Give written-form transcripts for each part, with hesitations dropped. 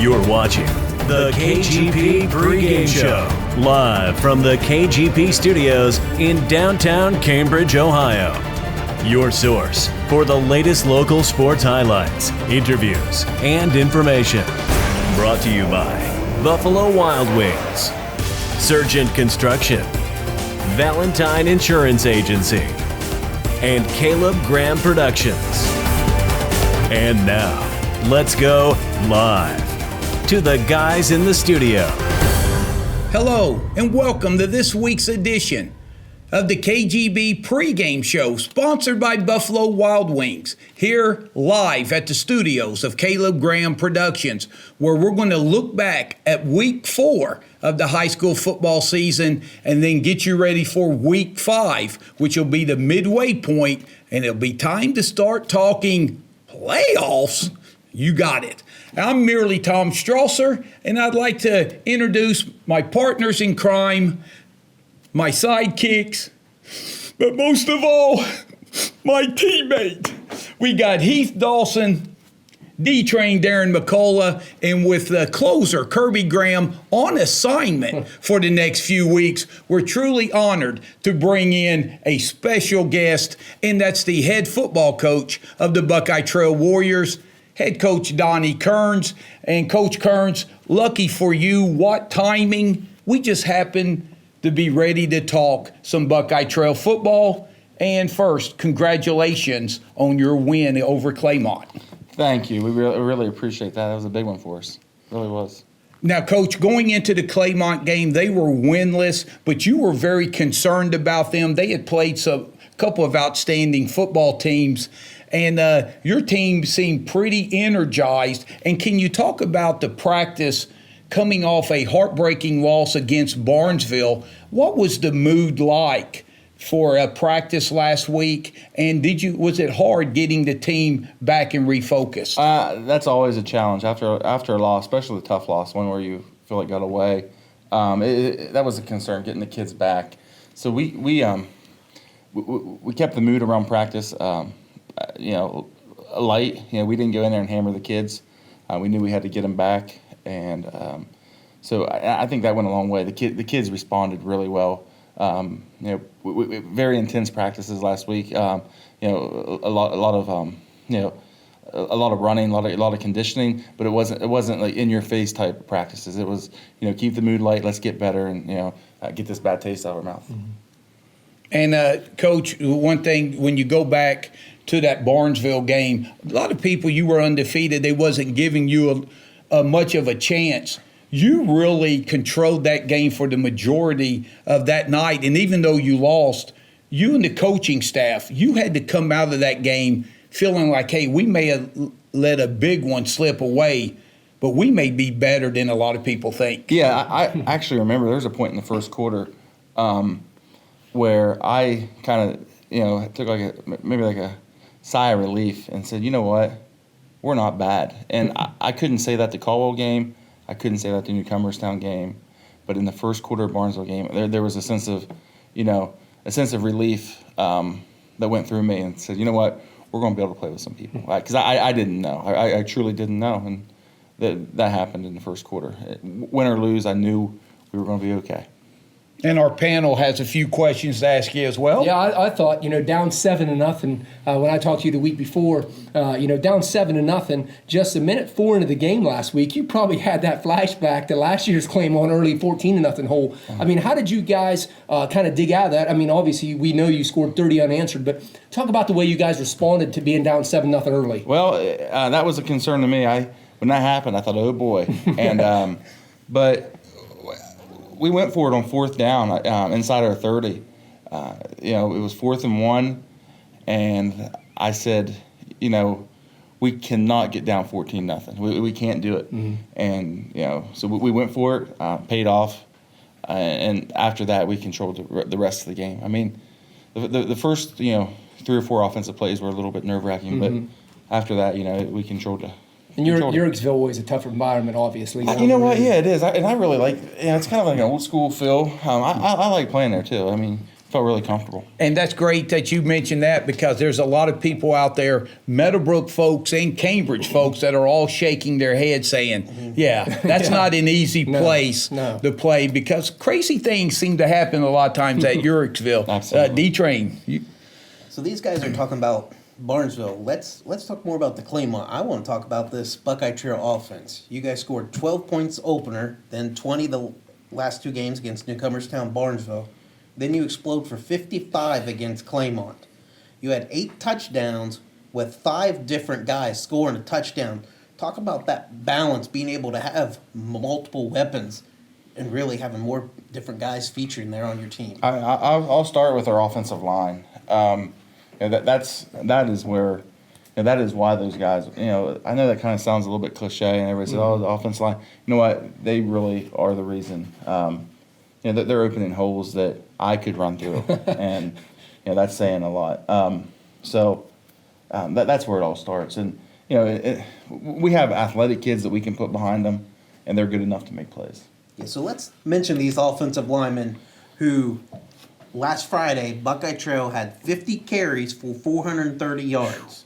You're watching the KGP pregame show, live from the KGP studios in downtown Cambridge, Ohio. Your source for the latest local sports highlights, interviews, and information. Brought to you by Buffalo Wild Wings, Surgent Construction, Valentine Insurance Agency, and Caleb Graham Productions. And now, let's go live to the guys in the studio. Hello, and welcome to this week's edition of the KGB pregame show, sponsored by Buffalo Wild Wings, here live at the studios of Caleb Graham Productions, where we're going to look back at week 4 of the high school football season and then get you ready for week 5, which will be the midway point, and it'll be time to start talking playoffs. You got it. I'm merely Tom Strasser, and I'd like to introduce my partners in crime, my sidekicks, but most of all, my teammate. We got Heath Dawson, D-Train Darren McCullough, and with the closer, Kirby Graham, on assignment for the next few weeks. We're truly honored to bring in a special guest, and that's the head football coach of the Buckeye Trail Warriors, head coach Donnie Kerns. And Coach Kerns, lucky for you, what timing. We just happened to be ready to talk some Buckeye Trail football. And first, congratulations on your win over Claymont. Thank you. We really appreciate that. That was a big one for us. It really was. Now, Coach, going into the Claymont game, they were winless, but you were very concerned about them. They had played a couple of outstanding football teams, and your team seemed pretty energized. And can you talk about the practice coming off a heartbreaking loss against Barnesville? What was the mood like for a practice last week? And was it hard getting the team back and refocused? That's always a challenge after a loss, especially a tough loss, one where you feel like got away. That was a concern, getting the kids back. So we kept the mood around practice, light. We didn't go in there and hammer the kids. We knew we had to get them back, and so I think that went a long way. The kids responded really well. Very intense practices last week. A lot of running, a lot of conditioning, but it wasn't like in your face type practices. It was keep the mood light, let's get better, and get this bad taste out of our mouth. Mm-hmm. And Coach, one thing, when you go back to that Barnesville game, a lot of people, you were undefeated. They wasn't giving you a much of a chance. You really controlled that game for the majority of that night. And even though you lost, you and the coaching staff, you had to come out of that game feeling like, hey, we may have let a big one slip away, but we may be better than a lot of people think. Yeah, I actually remember there was a point in the first quarter where I kind of, took maybe a sigh of relief and said, you know what, we're not bad. And I couldn't say that the Caldwell game. I couldn't say that the Newcomerstown game, but in the first quarter of Barnesville game, there was a sense of relief that went through me and said, you know what, we're going to be able to play with some people. Because I didn't know. I truly didn't know, and that happened in the first quarter. Win or lose, I knew we were going to be okay. And our panel has a few questions to ask you as well. Yeah, I thought, down 7-0. When I talked to you the week before, down 7-0, just a minute 4 into the game last week, you probably had that flashback to last year's Claymont early 14-0 hole. I mean, how did you guys kind of dig out of that? I mean, obviously, we know you scored 30 unanswered, but talk about the way you guys responded to being down 7-0 early. Well, that was a concern to me. When that happened, I thought, oh boy. And but we went for it on fourth down inside our 30. It was 4th and 1, and I said, we cannot get down 14-0. We can't do it. Mm-hmm. And so we went for it, paid off, and after that we controlled the rest of the game. I mean, the first 3 or 4 offensive plays were a little bit nerve-wracking, mm-hmm. but after that, we controlled it. And Yerkesville is a tough environment, obviously. You know what? Yeah, it is. I really like. It's kind of like an old school feel. I like playing there too. I mean, felt really comfortable. And that's great that you mentioned that, because there's a lot of people out there, Meadowbrook folks and Cambridge folks, that are all shaking their heads saying, yeah, that's not an easy place to play, because crazy things seem to happen a lot of times at Uricksville. Absolutely. D-Train. So these guys are talking about Barnesville. Let's talk more about the Claymont. I want to talk about this Buckeye Trail offense. You guys scored 12 points opener, then 20 the last 2 games against Newcomerstown, Barnesville. Then you explode for 55 against Claymont. You had 8 touchdowns with 5 different guys scoring a touchdown. Talk about that balance, being able to have multiple weapons and really having more different guys featuring there on your team. I'll start with our offensive line. That is where, that is why those guys. I know that kind of sounds a little bit cliche, and everybody says, "Oh, the offensive line." You know what? They really are the reason. They're opening holes that I could run through, and that's saying a lot. That's where it all starts. And we have athletic kids that we can put behind them, and they're good enough to make plays. Yeah, so let's mention these offensive linemen who last Friday, Buckeye Trail had 50 carries for 430 yards,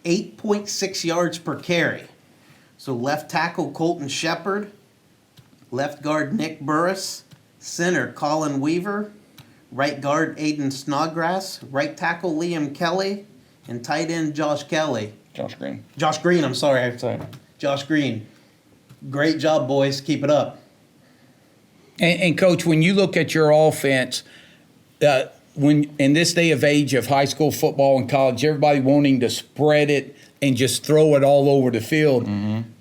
8.6 yards per carry. So left tackle Colton Shepard, left guard Nick Burris, center Colin Weaver, right guard Aiden Snodgrass, right tackle Liam Kelly, and tight end Josh Green, I'm sorry. Sorry. Josh Green. Great job, boys. Keep it up. And Coach, when you look at your offense, when in this day of age of high school football and college, everybody wanting to spread it and just throw it all over the field,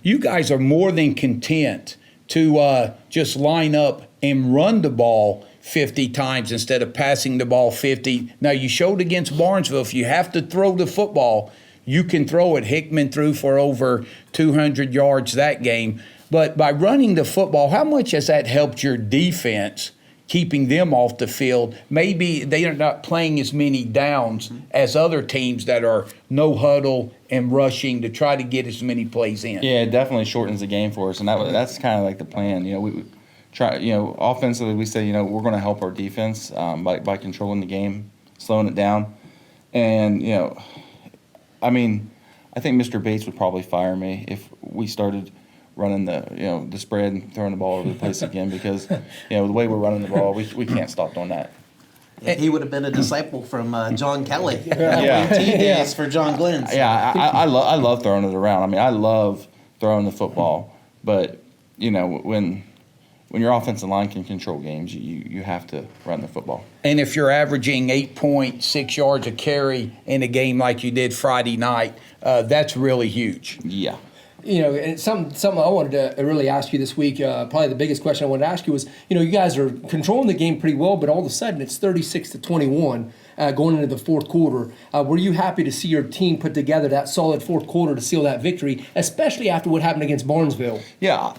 you guys are more than content to just line up and run the ball 50 times instead of passing the ball 50. Now, you showed against Barnesville, if you have to throw the football, you can throw it. Hickman threw for over 200 yards that game. But by running the football, how much has that helped your defense, keeping them off the field? Maybe they are not playing as many downs as other teams that are no huddle and rushing to try to get as many plays in. Yeah, it definitely shortens the game for us, and that's kind of like the plan. We try, offensively, we say, we're going to help our defense by controlling the game, slowing it down, and I think Mr. Bates would probably fire me if we started running the spread and throwing the ball over the place again, because the way we're running the ball, we can't stop doing that. And he would have been a disciple from John Kelly. Yeah. Days for John Glenn. Yeah, I love throwing it around. I love throwing the football, but when your offensive line can control games, you have to run the football. And if you're averaging 8.6 yards a carry in a game like you did Friday night, that's really huge. Yeah. And something I wanted to really ask you this week, probably the biggest question I wanted to ask you was, you guys are controlling the game pretty well, but all of a sudden it's 36-21 going into the fourth quarter. Were you happy to see your team put together that solid fourth quarter to seal that victory, especially after what happened against Barnesville? Yeah.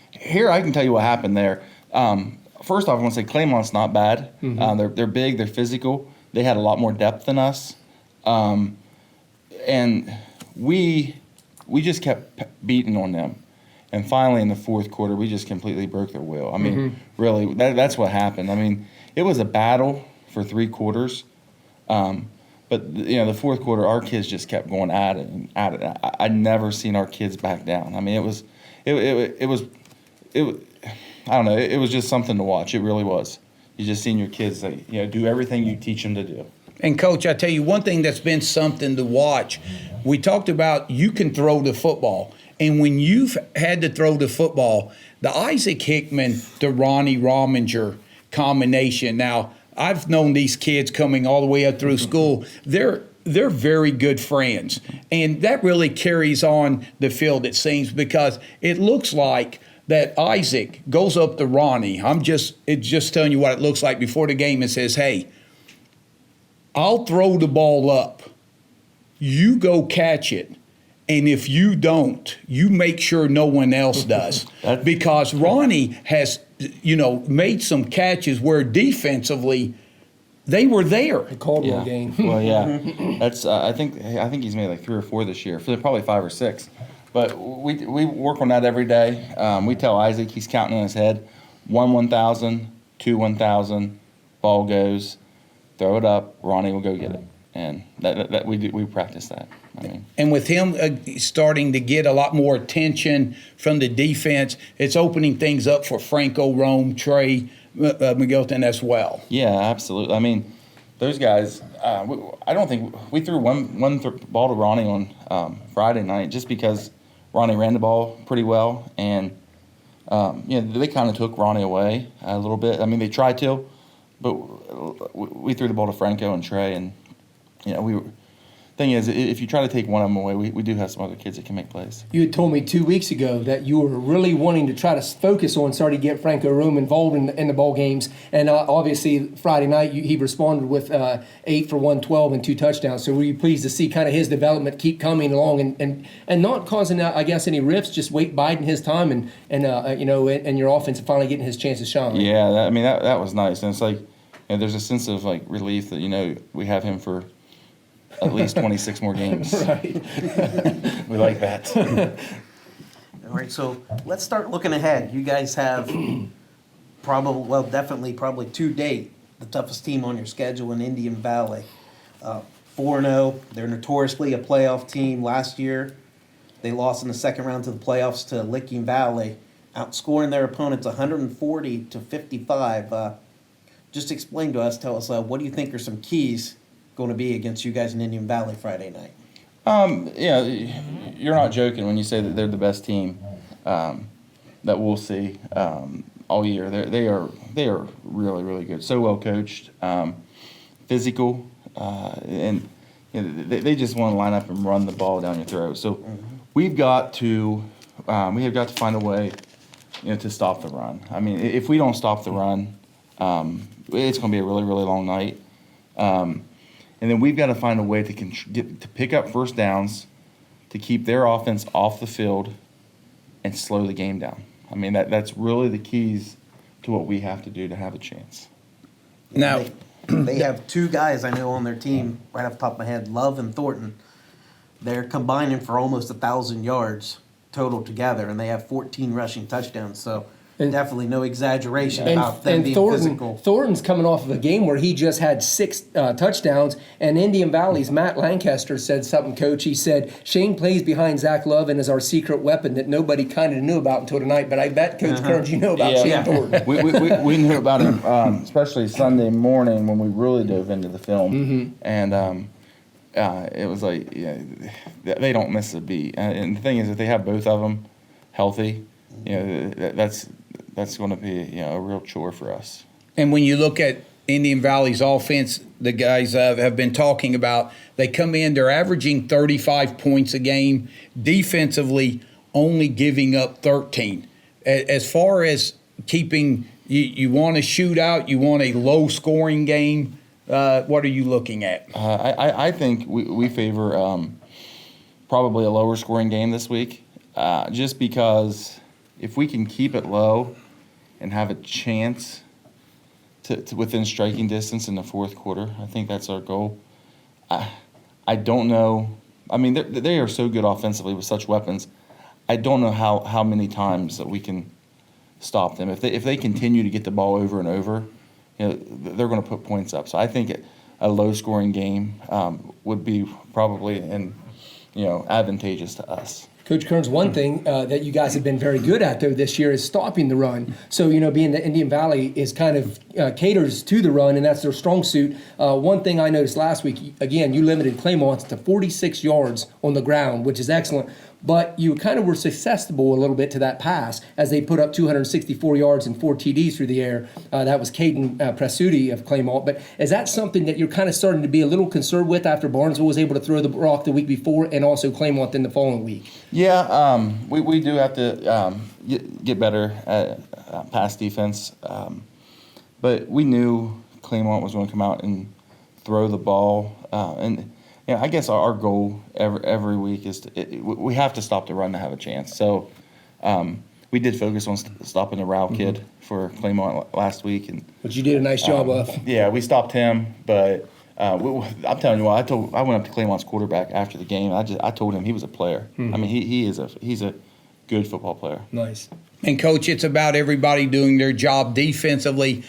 Here I can tell you what happened there. First off, I want to say Claymont's not bad. They're big, they're physical. They had a lot more depth than us. And we just kept beating on them. And finally, in the fourth quarter, we just completely broke their will. Really, that's what happened. It was a battle for 3 quarters. But the fourth quarter, our kids just kept going at it and at it. I'd never seen our kids back down. It was I don't know. It was just something to watch. It really was. You just seen your kids, do everything you teach them to do. And, Coach, I tell you, one thing that's been something to watch, we talked about you can throw the football. And when you've had to throw the football, the Isaac Hickman to Ronnie Rominger combination. Now, I've known these kids coming all the way up through school. They're very good friends. And that really carries on the field, it seems, because it looks like that Isaac goes up to Ronnie. It's just telling you what it looks like before the game and says, hey, I'll throw the ball up. You go catch it. And if you don't, you make sure no one else does. Because Ronnie has, made some catches where defensively they were there. The Caldwell game. Well, yeah. That's I think he's made like 3 or 4 this year. Probably 5 or 6. But we work on that every day. We tell Isaac he's counting on his head. 1 1,000, 2 1,000. ball goes, throw it up, Ronnie will go get it. And that we practice that. I mean, and with him starting to get a lot more attention from the defense, it's opening things up for Franco, Rome, Trey, McGilton as well. Yeah, absolutely. I mean, those guys. I don't think we threw one ball to Ronnie on Friday night just because Ronnie ran the ball pretty well, and they kind of took Ronnie away a little bit. I mean, they tried to, but we threw the ball to Franco and Trey, and thing is, if you try to take one of them away, we do have some other kids that can make plays. You had told me 2 weeks ago that you were really wanting to try to focus on starting to get Franco Rome involved in the ball games, and obviously Friday night he responded with 8 for 112 and 2 touchdowns. So were you pleased to see kind of his development keep coming along and not causing, I guess, any rifts, just biding his time and your offense finally getting his chance to shine? Yeah, that was nice, and it's like there's a sense of like relief that we have him for at least 26 more games. Right. We like that. All right, so let's start looking ahead. You guys have probably to date, the toughest team on your schedule in Indian Valley. 4-0. They're notoriously a playoff team. Last year, they lost in the second round to the playoffs to Licking Valley, outscoring their opponents 140-55. Just explain to us, tell us, what do you think are some keys going to be against you guys in Indian Valley Friday night? You're not joking when you say that they're the best team that we'll see all year. They are really, really good. So well coached, physical, and they just want to line up and run the ball down your throat. So we have got to find a way, to stop the run. I mean, if we don't stop the run, it's going to be a really, really long night. And then we've got to find a way to pick up first downs, to keep their offense off the field, and slow the game down. I mean, that's really the keys to what we have to do to have a chance. Now, they have 2 guys I know on their team, right off the top of my head, Love and Thornton. They're combining for almost 1,000 yards total together, and they have 14 rushing touchdowns. So definitely no exaggeration about them being physical. Thornton's coming off of a game where he just had 6 touchdowns, and Indian Valley's Matt Lancaster said something, Coach. He said, Shane plays behind Zach Love and is our secret weapon that nobody kind of knew about until tonight, but I bet, Coach Kerns, you know about Shane Thornton. we knew about him, especially Sunday morning when we really dove into the film, and it was like, they don't miss a beat. And the thing is, if they have both of them healthy, that's going to be a real chore for us. and when you look at Indian Valley's offense, the guys have been talking about, they come in, they're averaging 35 points a game, defensively only giving up 13. As far as keeping, you want a shootout, you want a low-scoring game, what are you looking at? I think we favor probably a lower-scoring game this week, just because if we can keep it low and have a chance to within striking distance in the fourth quarter, I think that's our goal. I don't know. I mean, they are so good offensively with such weapons. I don't know how many times that we can stop them. If they continue to get the ball over and over, they're going to put points up. So I think a low-scoring game would be probably advantageous to us. Coach Kerns, one thing that you guys have been very good at, though, this year is stopping the run. So, being that Indian Valley is kind of caters to the run, and that's their strong suit. One thing I noticed last week, again, you limited Claymont to 46 yards on the ground, which is excellent. But you kind of were susceptible a little bit to that pass as they put up 264 yards and 4 TDs through the air. That was Caden Presutti of Claymont. But is that something that you're kind of starting to be a little concerned with after Barnesville was able to throw the rock the week before and also Claymont in the following week? Yeah, we do have to get better at pass defense. But we knew Claymont was going to come out and throw the ball. I guess our goal every week is we have to stop the run to have a chance. So we did focus on stopping the Rao kid for Claymont last week, Which you did a nice job of. Yeah, we stopped him, but I'm telling you what, I went up to Claymont's quarterback after the game. I told him he was a player. I mean, he's a good football player. Nice. And, Coach, it's about everybody doing their job defensively.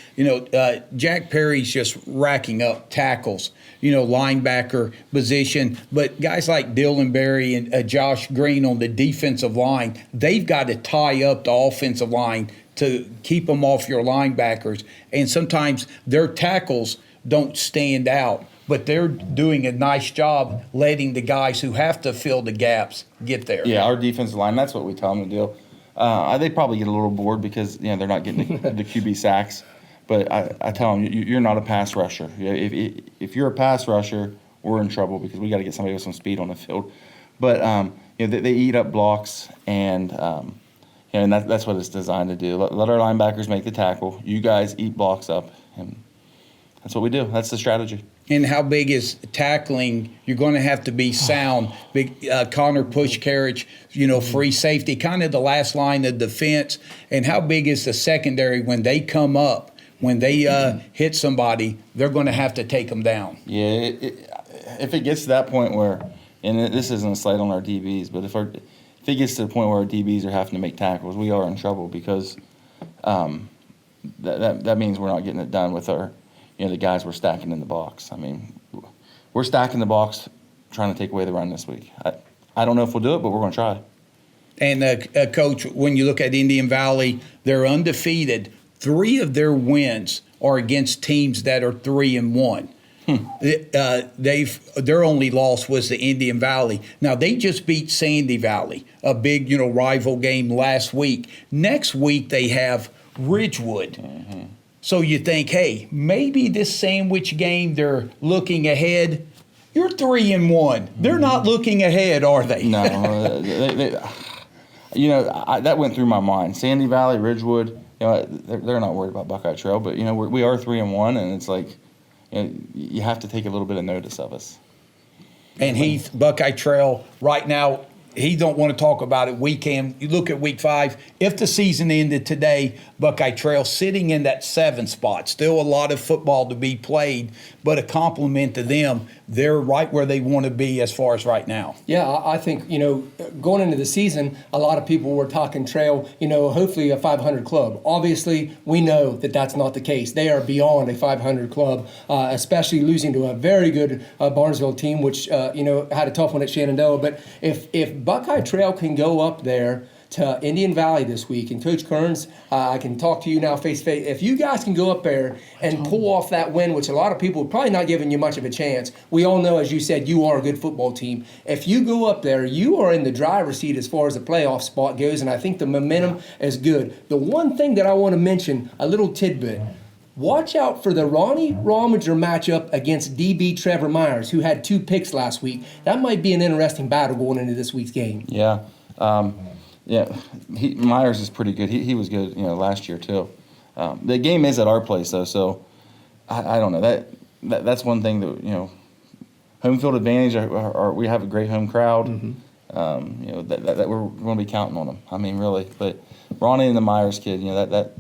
Jack Perry's just racking up tackles, linebacker position. But guys like Dylan Berry and Josh Green on the defensive line, they've got to tie up the offensive line to keep them off your linebackers. And sometimes their tackles don't stand out, but they're doing a nice job letting the guys who have to fill the gaps get there. Yeah, our defensive line, that's what we tell them to do. They probably get a little bored because they're not getting the QB sacks. But I tell them, you're not a pass rusher. If you're a pass rusher, we're in trouble because we got to get somebody with some speed on the field. But they eat up blocks, and that's what it's designed to do. Let our linebackers make the tackle. You guys eat blocks up, and that's what we do. That's the strategy. And how big is tackling? You're going to have to be sound. Big Connor push carriage, free safety, kind of the last line of defense. And how big is the secondary when they come up, when they hit somebody, they're going to have to take them down. Yeah, if it gets to that point where, and this isn't a slight on our DBs, but if it gets to the point where our DBs are having to make tackles, we are in trouble because that means we're not getting it done with our. The guys we're stacking in the box. I mean, we're stacking the box trying to take away the run this week. I don't know if we'll do it, but we're going to try. And, Coach, when you look at Indian Valley, they're undefeated. 3 of their wins are against teams that are 3-1. Their only loss was the Indian Valley. Now, they just beat Sandy Valley, a big, rival game last week. Next week, they have Ridgewood. Mm-hmm. So you think, hey, maybe this sandwich game, they're looking ahead. You're 3-1. They're not looking ahead, are they? No. That went through my mind. Sandy Valley, Ridgewood, they're not worried about Buckeye Trail, but, we are 3-1, and it's like, you have to take a little bit of notice of us. And Heath, Buckeye Trail, right now, he don't want to talk about it. We can. You look at week 5. If the season ended today, Buckeye Trail sitting in that 7th spot. Still a lot of football to be played, but a compliment to them. They're right where they want to be as far as right now. Yeah, I think, going into the season, a lot of people were talking Trail, hopefully a 500 club. Obviously, we know that that's not the case. They are beyond a 500 club, especially losing to a very good Barnesville team, which, had a tough one at Shenandoah. But if Buckeye Trail can go up there to Indian Valley this week, and Coach Kerns, I can talk to you now face to face. If you guys can go up there and pull off that win, which a lot of people are probably not giving you much of a chance, we all know, as you said, you are a good football team. If you go up there, you are in the driver's seat as far as the playoff spot goes, and I think the momentum is good. The one thing that I want to mention, a little tidbit, watch out for the Ronnie Rominger matchup against DB Trevor Myers, who had 2 picks last week. That might be an interesting battle going into this week's game. Yeah. Myers is pretty good. He was good, last year too. The game is at our place though, so I don't know. That's one thing that home field advantage. We have a great home crowd. Mm-hmm. That we're going to be counting on them. I mean, really. But Ronnie and the Myers kid, that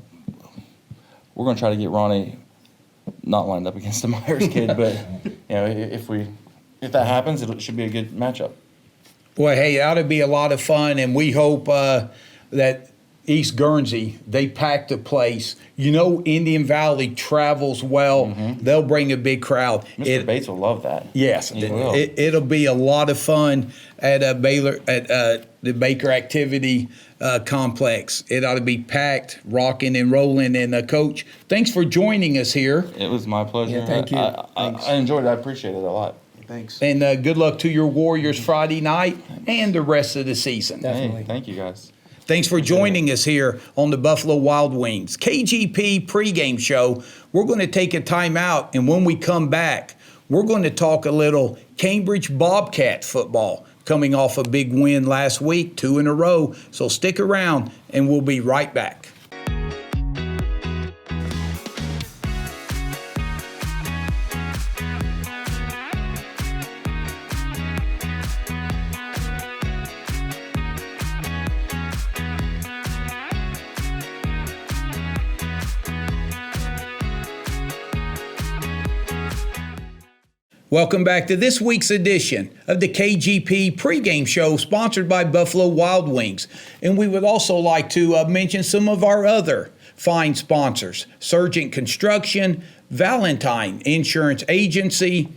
we're going to try to get Ronnie not lined up against the Myers kid. But if that happens, it should be a good matchup. Well, hey, it ought to be a lot of fun, and we hope that East Guernsey, they pack the place. Indian Valley travels well. Mm-hmm. They'll bring a big crowd. Mr. Bates will love that. Yes, it'll be a lot of fun at the Baker Activity Complex. It ought to be packed, rocking and rolling. And Coach, thanks for joining us here. It was my pleasure. Yeah, thank you. I enjoyed it. I appreciate it a lot. Thanks. And good luck to your Warriors Friday night and the rest of the season. Definitely. Hey, thank you, guys. Thanks for joining us here on the Buffalo Wild Wings KGP pregame show. We're going to take a time out, and when we come back, we're going to talk a little Cambridge Bobcat football, coming off a big win last week, 2 in a row. So stick around, and we'll be right back. Welcome back to this week's edition of the KGP pregame show sponsored by Buffalo Wild Wings. And we would also like to mention some of our other fine sponsors: Surgent Construction, Valentine Insurance Agency,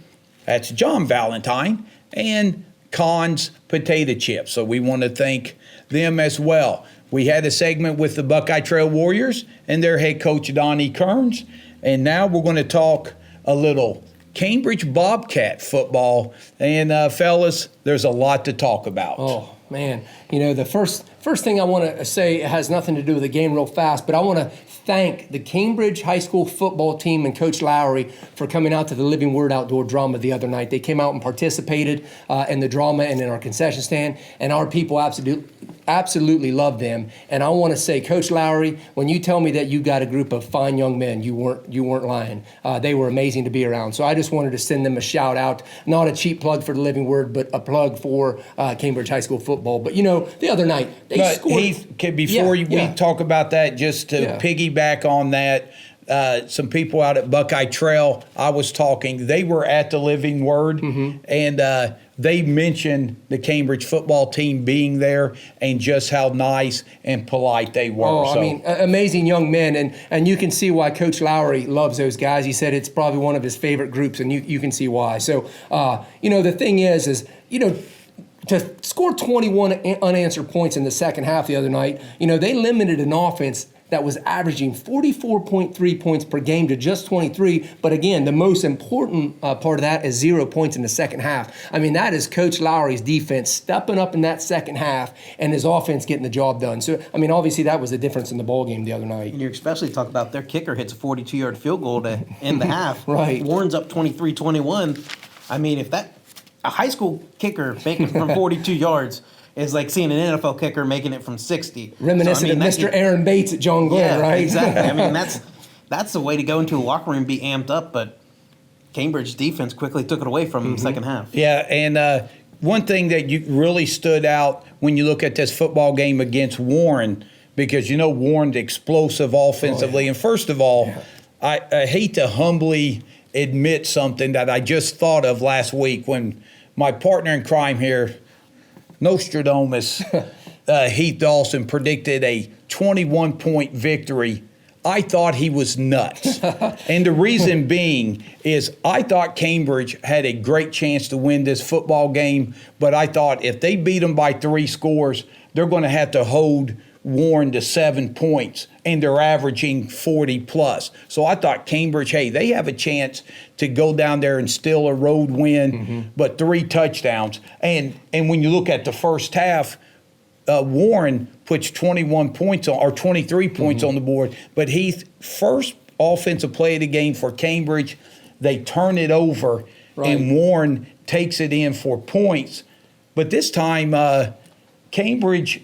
that's John Valentine, and Conn's Potato Chips. So we want to thank them as well. We had a segment with the Buckeye Trail Warriors and their head coach, Donnie Kerns. And now we're going to talk a little Cambridge Bobcat football. And fellas, there's a lot to talk about. Oh, man. You know, the first thing I want to say has nothing to do with the game real fast, but I want to thank the Cambridge High School football team and Coach Lowry for coming out to the Living Word outdoor drama the other night. They came out and participated in the drama and in our concession stand, and our people absolutely loved them. And I want to say, Coach Lowry, when you tell me that you got a group of fine young men, you weren't lying. They were amazing to be around. So I just wanted to send them a shout out, not a cheap plug for the Living Word, but a plug for Cambridge High School football. But you know, the other night they scored. Heath, before we talk about that, just to piggyback on that, some people out at Buckeye Trail, I was talking, they were at the Living Word, and they mentioned the Cambridge football team being there and just how nice and polite they were. Oh, I mean, amazing young men, and you can see why Coach Lowry loves those guys. He said it's probably one of his favorite groups, and you can see why. So, you know, the thing is, you know, to score 21 unanswered points in the second half the other night, you know, they limited an offense that was averaging 44.3 points per game to just 23. But again, the most important part of that is 0 points in the second half. I mean, that is Coach Lowry's defense stepping up in that second half and his offense getting the job done. So, I mean, obviously that was the difference in the ball game the other night. And you're especially talking about their kicker hits a 42-yard field goal to end the half. Right. Warren's up 23-21. I mean, if a high school kicker making it from 42 yards is like seeing an NFL kicker making it from 60. Reminiscent of Mr. Aaron Bates at John Glenn, right? Exactly. I mean, that's the way to go into a locker room and be amped up, but Cambridge defense quickly took it away from them in the second half. Yeah, and one thing that you really stood out when you look at this football game against Warren, because you know Warren's explosive offensively, and first of all, I hate to humbly admit something that I just thought of last week when my partner in crime here, Nostradamus, Heath Dawson, predicted a 21-point victory. I thought he was nuts. And the reason being is I thought Cambridge had a great chance to win this football game, but I thought if they beat them by 3 scores, they're going to have to hold Warren to 7 points, and they're averaging 40 plus. So I thought Cambridge, hey, they have a chance to go down there and steal a road win, but 3 touchdowns. And when you look at the first half, Warren puts 21 points on, or 23 points on the board. But Heath, first offensive play of the game for Cambridge, they turn it over, and Warren takes it in for points. But this time, Cambridge,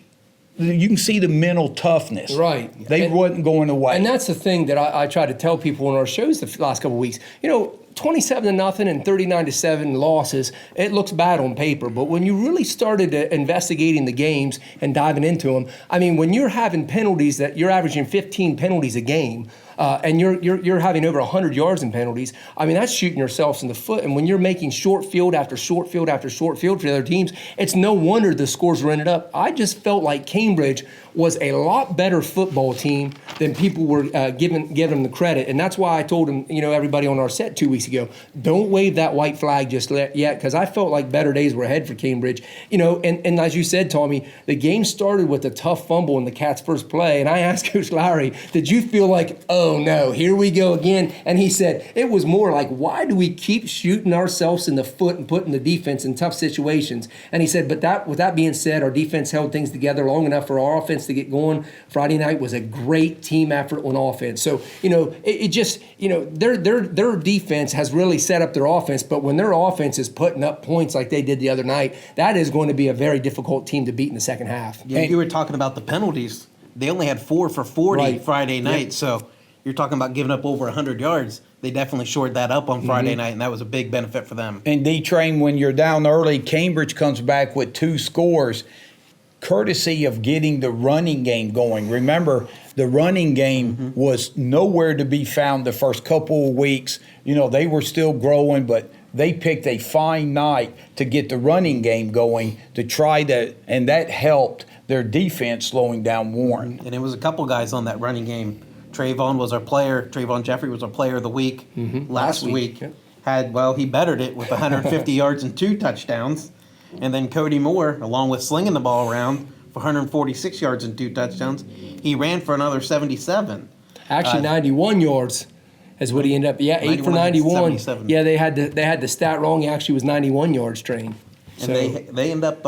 you can see the mental toughness. Right. They wasn't going away. And that's the thing that I try to tell people in our shows the last couple of weeks. You know, 27-0 and 39-7 losses, it looks bad on paper. But when you really started investigating the games and diving into them, I mean, when you're having penalties that you're averaging 15 penalties a game, and you're having over 100 yards in penalties, I mean, that's shooting yourselves in the foot. And when you're making short field after short field after short field for the other teams, it's no wonder the scores were ended up. I just felt like Cambridge was a lot better football team than people were giving them the credit. And that's why I told them, you know, everybody on our set 2 weeks ago, don't wave that white flag just yet, because I felt like better days were ahead for Cambridge. You know, and as you said, Tommy, the game started with a tough fumble in the Cats' first play. And I asked Coach Lowry, did you feel like, oh no, here we go again? And he said, it was more like, why do we keep shooting ourselves in the foot and putting the defense in tough situations? And he said, but with that being said, our defense held things together long enough for our offense to get going. Friday night was a great team effort on offense. So, you know, it just, you know, their defense has really set up their offense, but when their offense is putting up points like they did the other night, that is going to be a very difficult team to beat in the second half. Yeah, you were talking about the penalties. They only had 4 for 40 Friday night, so you're talking about giving up over 100 yards. They definitely shored that up on Friday night, and that was a big benefit for them. And D-Train, when you're down early, Cambridge comes back with 2 scores, courtesy of getting the running game going. Remember, the running game was nowhere to be found the first couple of weeks. You know, they were still growing, but they picked a fine night to get the running game going to try to, and that helped their defense slowing down Warren. And it was a couple guys on that running game. Trayvon Jeffrey was our player of the week last week. Yep. He bettered it with 150 yards and 2 touchdowns. And then Cody Moore, along with slinging the ball around for 146 yards and 2 touchdowns, he ran for another 77. Actually, 91 yards is what he ended up. Yeah, 8 for 91. Yeah, they had the stat wrong. He actually was 91 yards trained. And they end up,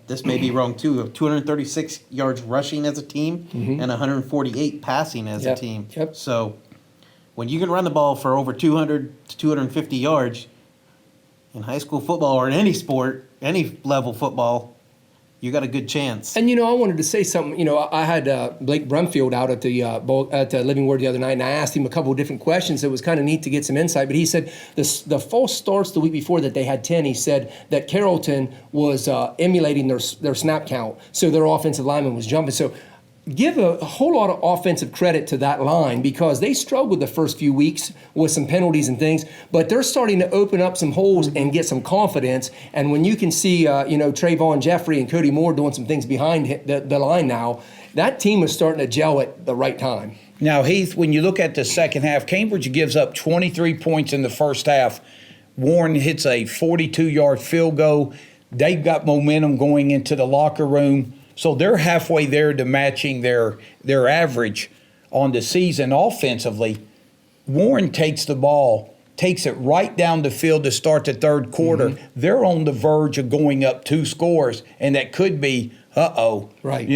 this may be wrong too, 236 yards rushing as a team and 148 passing as a team. Yep. So when you can run the ball for over 200 to 250 yards in high school football or in any sport, any level football, you got a good chance. And, I wanted to say something. I had Blake Brumfield out at the Living Word the other night, and I asked him a couple of different questions. It was kind of neat to get some insight. But he said the false starts the week before that they had 10, he said that Carrollton was emulating their snap count. So their offensive lineman was jumping. So give a whole lot of offensive credit to that line because they struggled the first few weeks with some penalties and things, but they're starting to open up some holes and get some confidence. And when you can see, Trayvon Jeffrey and Cody Moore doing some things behind the line now, that team is starting to gel at the right time. Now, Heath, when you look at the second half, Cambridge gives up 23 points in the first half. Warren hits a 42-yard field goal. They've got momentum going into the locker room. So they're halfway there to matching their average on the season offensively. Warren takes the ball, takes it right down the field to start the third quarter. They're on the verge of going up 2 scores, and that could be, right.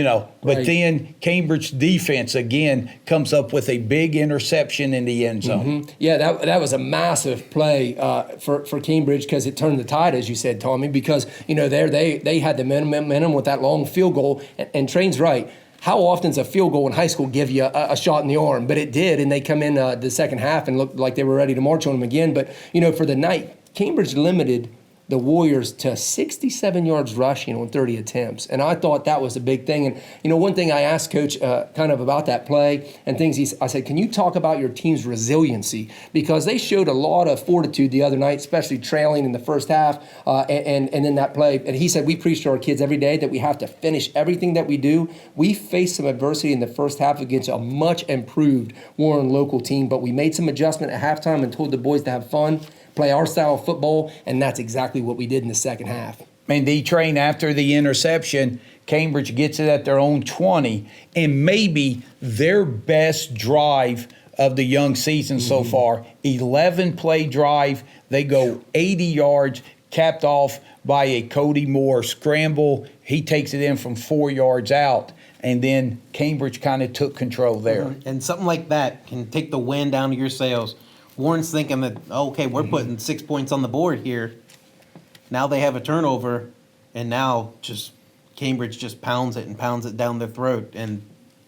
But then Cambridge defense, again, comes up with a big interception in the end zone. Yeah, that was a massive play for Cambridge because it turned the tide, as you said, Tommy, because, they had the momentum with that long field goal. And Train's right. How often does a field goal in high school give you a shot in the arm? But it did, and they come in the second half and looked like they were ready to march on them again. But, for the night, Cambridge limited the Warriors to 67 yards rushing on 30 attempts. And I thought that was a big thing. And, one thing I asked Coach kind of about that play and things, I said, can you talk about your team's resiliency? Because they showed a lot of fortitude the other night, especially trailing in the first half and then that play. And he said, we preach to our kids every day that we have to finish everything that we do. We faced some adversity in the first half against a much improved Warren local team, but we made some adjustment at halftime and told the boys to have fun, play our style of football, and that's exactly what we did in the second half. And D-Train, after the interception, Cambridge gets it at their own 20, and maybe their best drive of the young season so far. 11-play drive. They go 80 yards, capped off by a Cody Moore scramble. He takes it in from 4 yards out, and then Cambridge kind of took control there. And something like that can take the wind down to your sails. Warren's thinking that, okay, we're putting 6 points on the board here. Now they have a turnover, and now just Cambridge just pounds it down their throat. And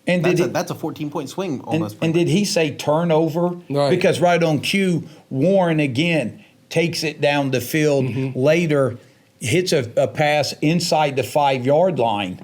that's a 14-point swing almost. And did he say turnover? Right. Because right on cue, Warren again takes it down the field later, hits a pass inside the 5-yard line.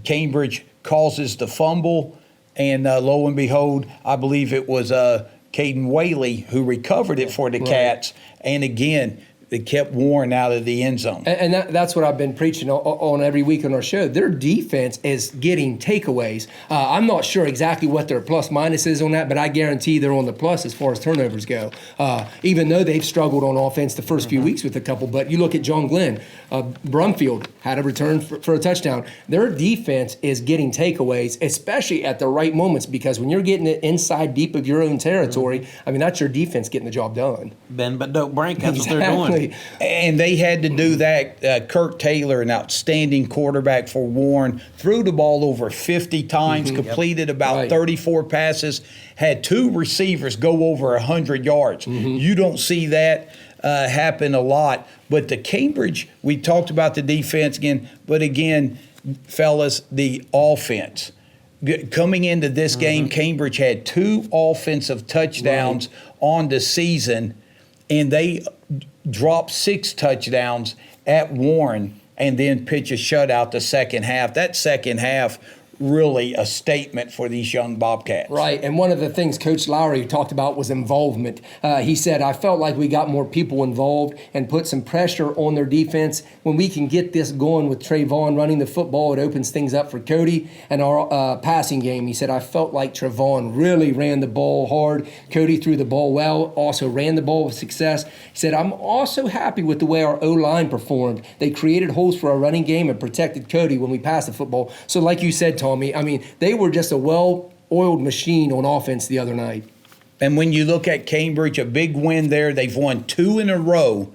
Cambridge causes the fumble, and lo and behold, I believe it was Caden Whaley who recovered it for the Cats. And again, they kept Warren out of the end zone. And that's what I've been preaching on every week on our show. Their defense is getting takeaways. I'm not sure exactly what their plus minus is on that, but I guarantee they're on the plus as far as turnovers go. Even though they've struggled on offense the first few weeks with a couple. But you look at John Glenn, Brumfield had a return for a touchdown. Their defense is getting takeaways, especially at the right moments, because when you're getting it inside deep of your own territory, I mean, that's your defense getting the job done. Ben, but don't break. That's what they're doing. And they had to do that. Kirk Taylor, an outstanding quarterback for Warren, threw the ball over 50 times, completed about 34 passes, had 2 receivers go over 100 yards. You don't see that happen a lot. But the Cambridge, we talked about the defense again, but again, fellas, the offense. Coming into this game, Cambridge had 2 offensive touchdowns on the season, and they dropped 6 touchdowns at Warren and then pitch a shutout the second half. That second half really a statement for these young Bobcats. Right, and one of the things Coach Lowry talked about was involvement. He said, I felt like we got more people involved and put some pressure on their defense. When we can get this going with Trayvon running the football, it opens things up for Cody and our passing game. He said, I felt like Trayvon really ran the ball hard. Cody threw the ball well, also ran the ball with success. He said, I'm also happy with the way our O-line performed. They created holes for our running game and protected Cody when we passed the football. So like you said, Tommy, I mean, they were just a well-oiled machine on offense the other night. And when you look at Cambridge, a big win there. They've won 2 in a row.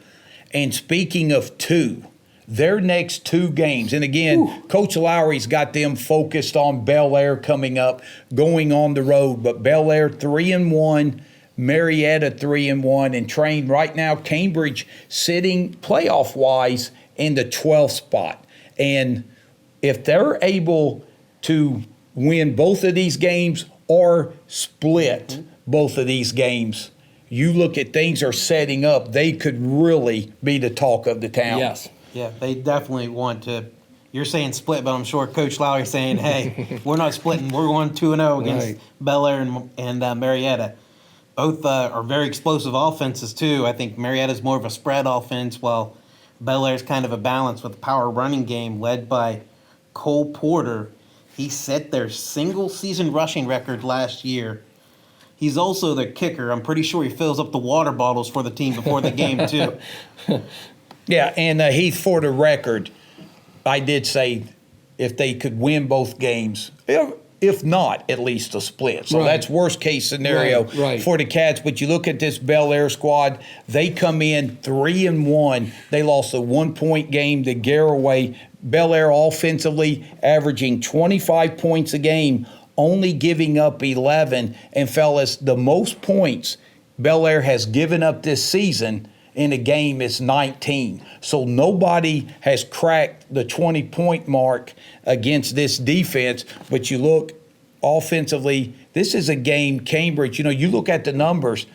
And speaking of 2, their next 2 games, and again, Coach Lowry's got them focused on Bel Air coming up, going on the road. But Bel Air 3-1, Marietta 3-1, and trained right now. Cambridge sitting playoff-wise in the 12th spot. And if they're able to win both of these games or split both of these games, you look at things are setting up. They could really be the talk of the town. Yes. Yeah, they definitely want to. You're saying split, but I'm sure Coach Lowry's saying, hey, we're not splitting. We're going 2-0 against Right. Bel Air and Marietta. Both are very explosive offenses, too. I think Marietta's more of a spread offense, while Bel Air's kind of a balance with a power running game led by Cole Porter. He set their single-season rushing record last year. He's also the kicker. I'm pretty sure he fills up the water bottles for the team before the game, too. Yeah, and Heath, for the record, I did say if they could win both games, if not, at least a split. So Right. that's worst-case scenario Right. for the Cats. But you look at this Bel Air squad, they come in 3-1. They lost a 1-point game to Garraway. Bel Air offensively averaging 25 points a game, only giving up 11. And, fellas, the most points Bel Air has given up this season in a game is 19. So nobody has cracked the 20-point mark against this defense. But you look offensively, this is a game, Cambridge, you look at the numbers,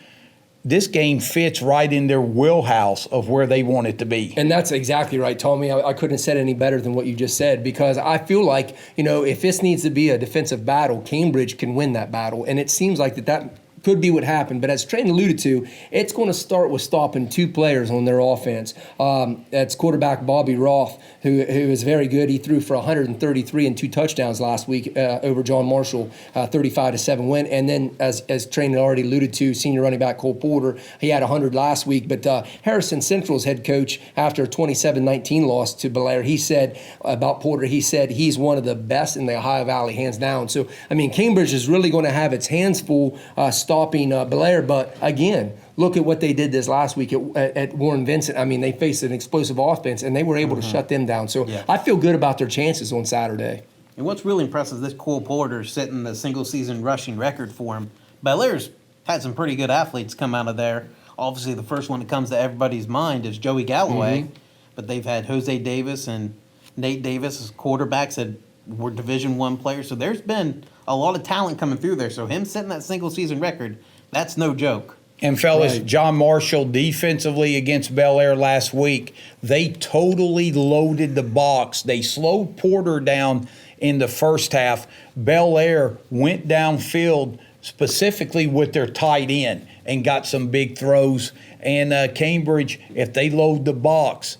this game fits right in their wheelhouse of where they want it to be. And that's exactly right, Tommy. I couldn't have said any better than what you just said, because I feel like, if this needs to be a defensive battle, Cambridge can win that battle. And it seems like that could be what happened. But as Train alluded to, it's going to start with stopping 2 players on their offense. That's quarterback Bobby Roth, who is very good. He threw for 133 and 2 touchdowns last week over John Marshall, 35-7 win. And then, as Train had already alluded to, senior running back Cole Porter, he had 100 last week. But Harrison Central's head coach, after a 27-19 loss to Bel Air, he said about Porter, he said he's one of the best in the Ohio Valley, hands down. So, Cambridge is really going to have its hands full stopping Bel Air. But again, look at what they did this last week at Warren Vincent. They faced an explosive offense, and they were able to shut them down. So Yeah. I feel good about their chances on Saturday. And what's really impressive is this Cole Porter setting the single-season rushing record for him. Bel Air's had some pretty good athletes come out of there. Obviously, the first one that comes to everybody's mind is Joey Galloway, but they've had Jose Davis and Nate Davis as quarterbacks that were Division I players. So there's been a lot of talent coming through there. So him setting that single-season record, that's no joke. And, fellas, Right. John Marshall defensively against Bel Air last week, they totally loaded the box. They slowed Porter down in the first half. Bel Air went downfield specifically with their tight end and got some big throws. And Cambridge, if they load the box,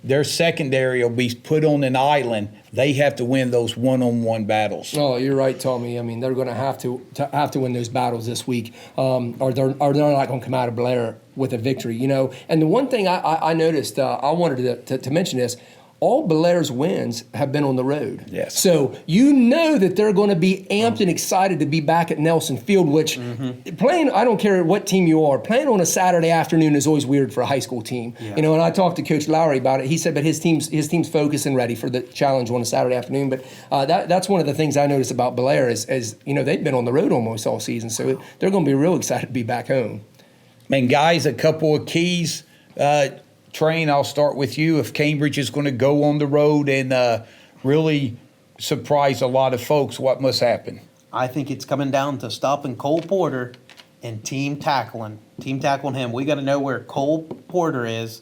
their secondary will be put on an island. They have to win those one-on-one battles. Oh, you're right, Tommy. They're going to have to win those battles this week, or they're not going to come out of Blair with a victory. And the one thing I noticed, I wanted to mention this. All Belair's wins have been on the road. Yes. So that they're going to be amped and excited to be back at Nelson Field, which playing, I don't care what team you are, playing on a Saturday afternoon is always weird for a high school team. Yeah. And I talked to Coach Lowry about it. He said, but his team's focused and ready for the challenge on a Saturday afternoon. But that's one of the things I noticed about Belair is they've been on the road almost all season, so they're going to be real excited to be back home. And, guys, a couple of keys. Train, I'll start with you. If Cambridge is going to go on the road and really surprise a lot of folks, what must happen? I think it's coming down to stopping Cole Porter and team tackling him. We got to know where Cole Porter is,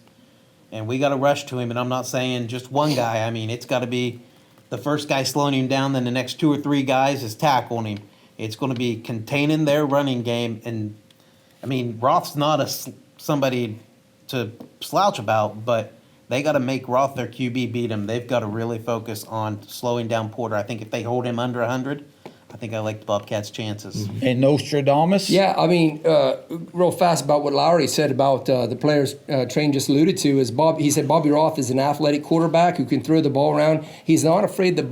and we got to rush to him. And I'm not saying just one guy. It's got to be the first guy slowing him down, then the next 2 or 3 guys is tackling him. It's going to be containing their running game. And, I mean, Roth's not somebody to slouch about, but they got to make Roth, their QB, beat him. They've got to really focus on slowing down Porter. I think if they hold him under 100, I think I like the Bobcats' chances. And Nostradamus? Yeah, I mean, real fast about what Lowry said about the players Train just alluded to is he said Bobby Roth is an athletic quarterback who can throw the ball around. He's not afraid to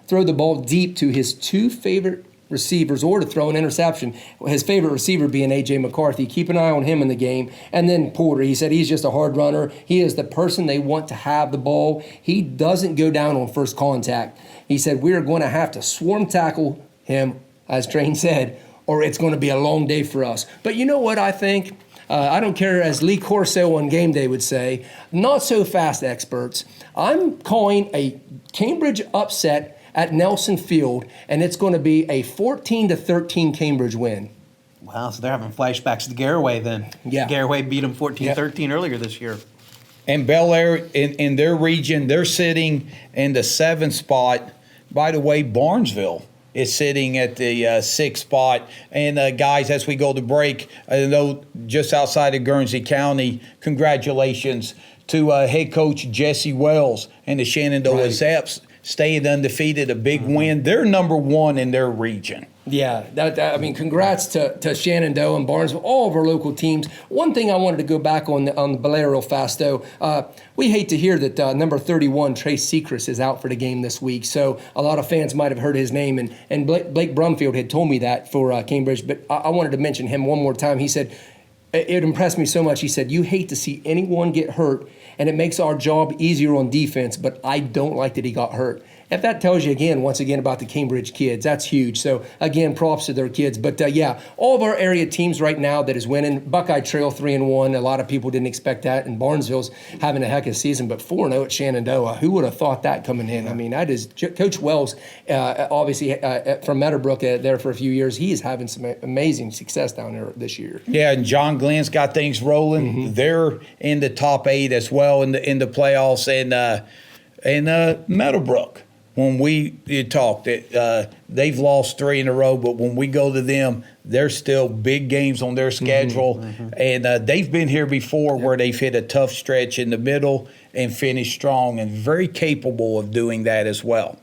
throw the ball deep to his 2 favorite receivers or to throw an interception. His favorite receiver being A.J. McCarthy. Keep an eye on him in the game. And then Porter, he said he's just a hard runner. He is the person they want to have the ball. He doesn't go down on first contact. He said we're going to have to swarm tackle him, as Train said, or it's going to be a long day for us. But you know what I think? I don't care, as Lee Corso on game day would say, not so fast experts. I'm calling a Cambridge upset at Nelson Field, and it's going to be a 14-13 Cambridge win. Wow, so they're having flashbacks to Garraway then. Yeah. Garraway beat them 14-13 earlier this year. And Bel Air, in their region, they're sitting in the 7th spot. By the way, Barnesville is sitting at the 6th spot. And guys, as we go to break, I know just outside of Guernsey County, congratulations to head coach Jesse Wells and the Shenandoah Zaps. Staying undefeated, a big win. They're number 1 in their region. Yeah, I mean, congrats to Shenandoah and Barnesville, all of our local teams. One thing I wanted to go back on the Belair real fast, though. We hate to hear that number 31, Trace Sechrist, is out for the game this week. So a lot of fans might have heard his name, and Blake Brumfield had told me that for Cambridge. But I wanted to mention him one more time. He said, it impressed me so much. He said, you hate to see anyone get hurt, and it makes our job easier on defense, but I don't like that he got hurt. If that tells you, once again, about the Cambridge kids, that's huge. So, again, props to their kids. But, all of our area teams right now that is winning. Buckeye Trail 3-1. A lot of people didn't expect that. And Barnesville's having a heck of a season. But 4-0 at Shenandoah. Who would have thought that coming in? I mean, that is Coach Wells, obviously from Meadowbrook there for a few years. He is having some amazing success down there this year. Yeah, and John Glenn's got things rolling. Mm-hmm. They're in the top 8 as well in the playoffs. And Meadowbrook. When we talked, they've lost 3 in a row, but when we go to them, there's still big games on their schedule. Mm-hmm. And they've been here before where they've hit a tough stretch in the middle and finished strong, and very capable of doing that as well.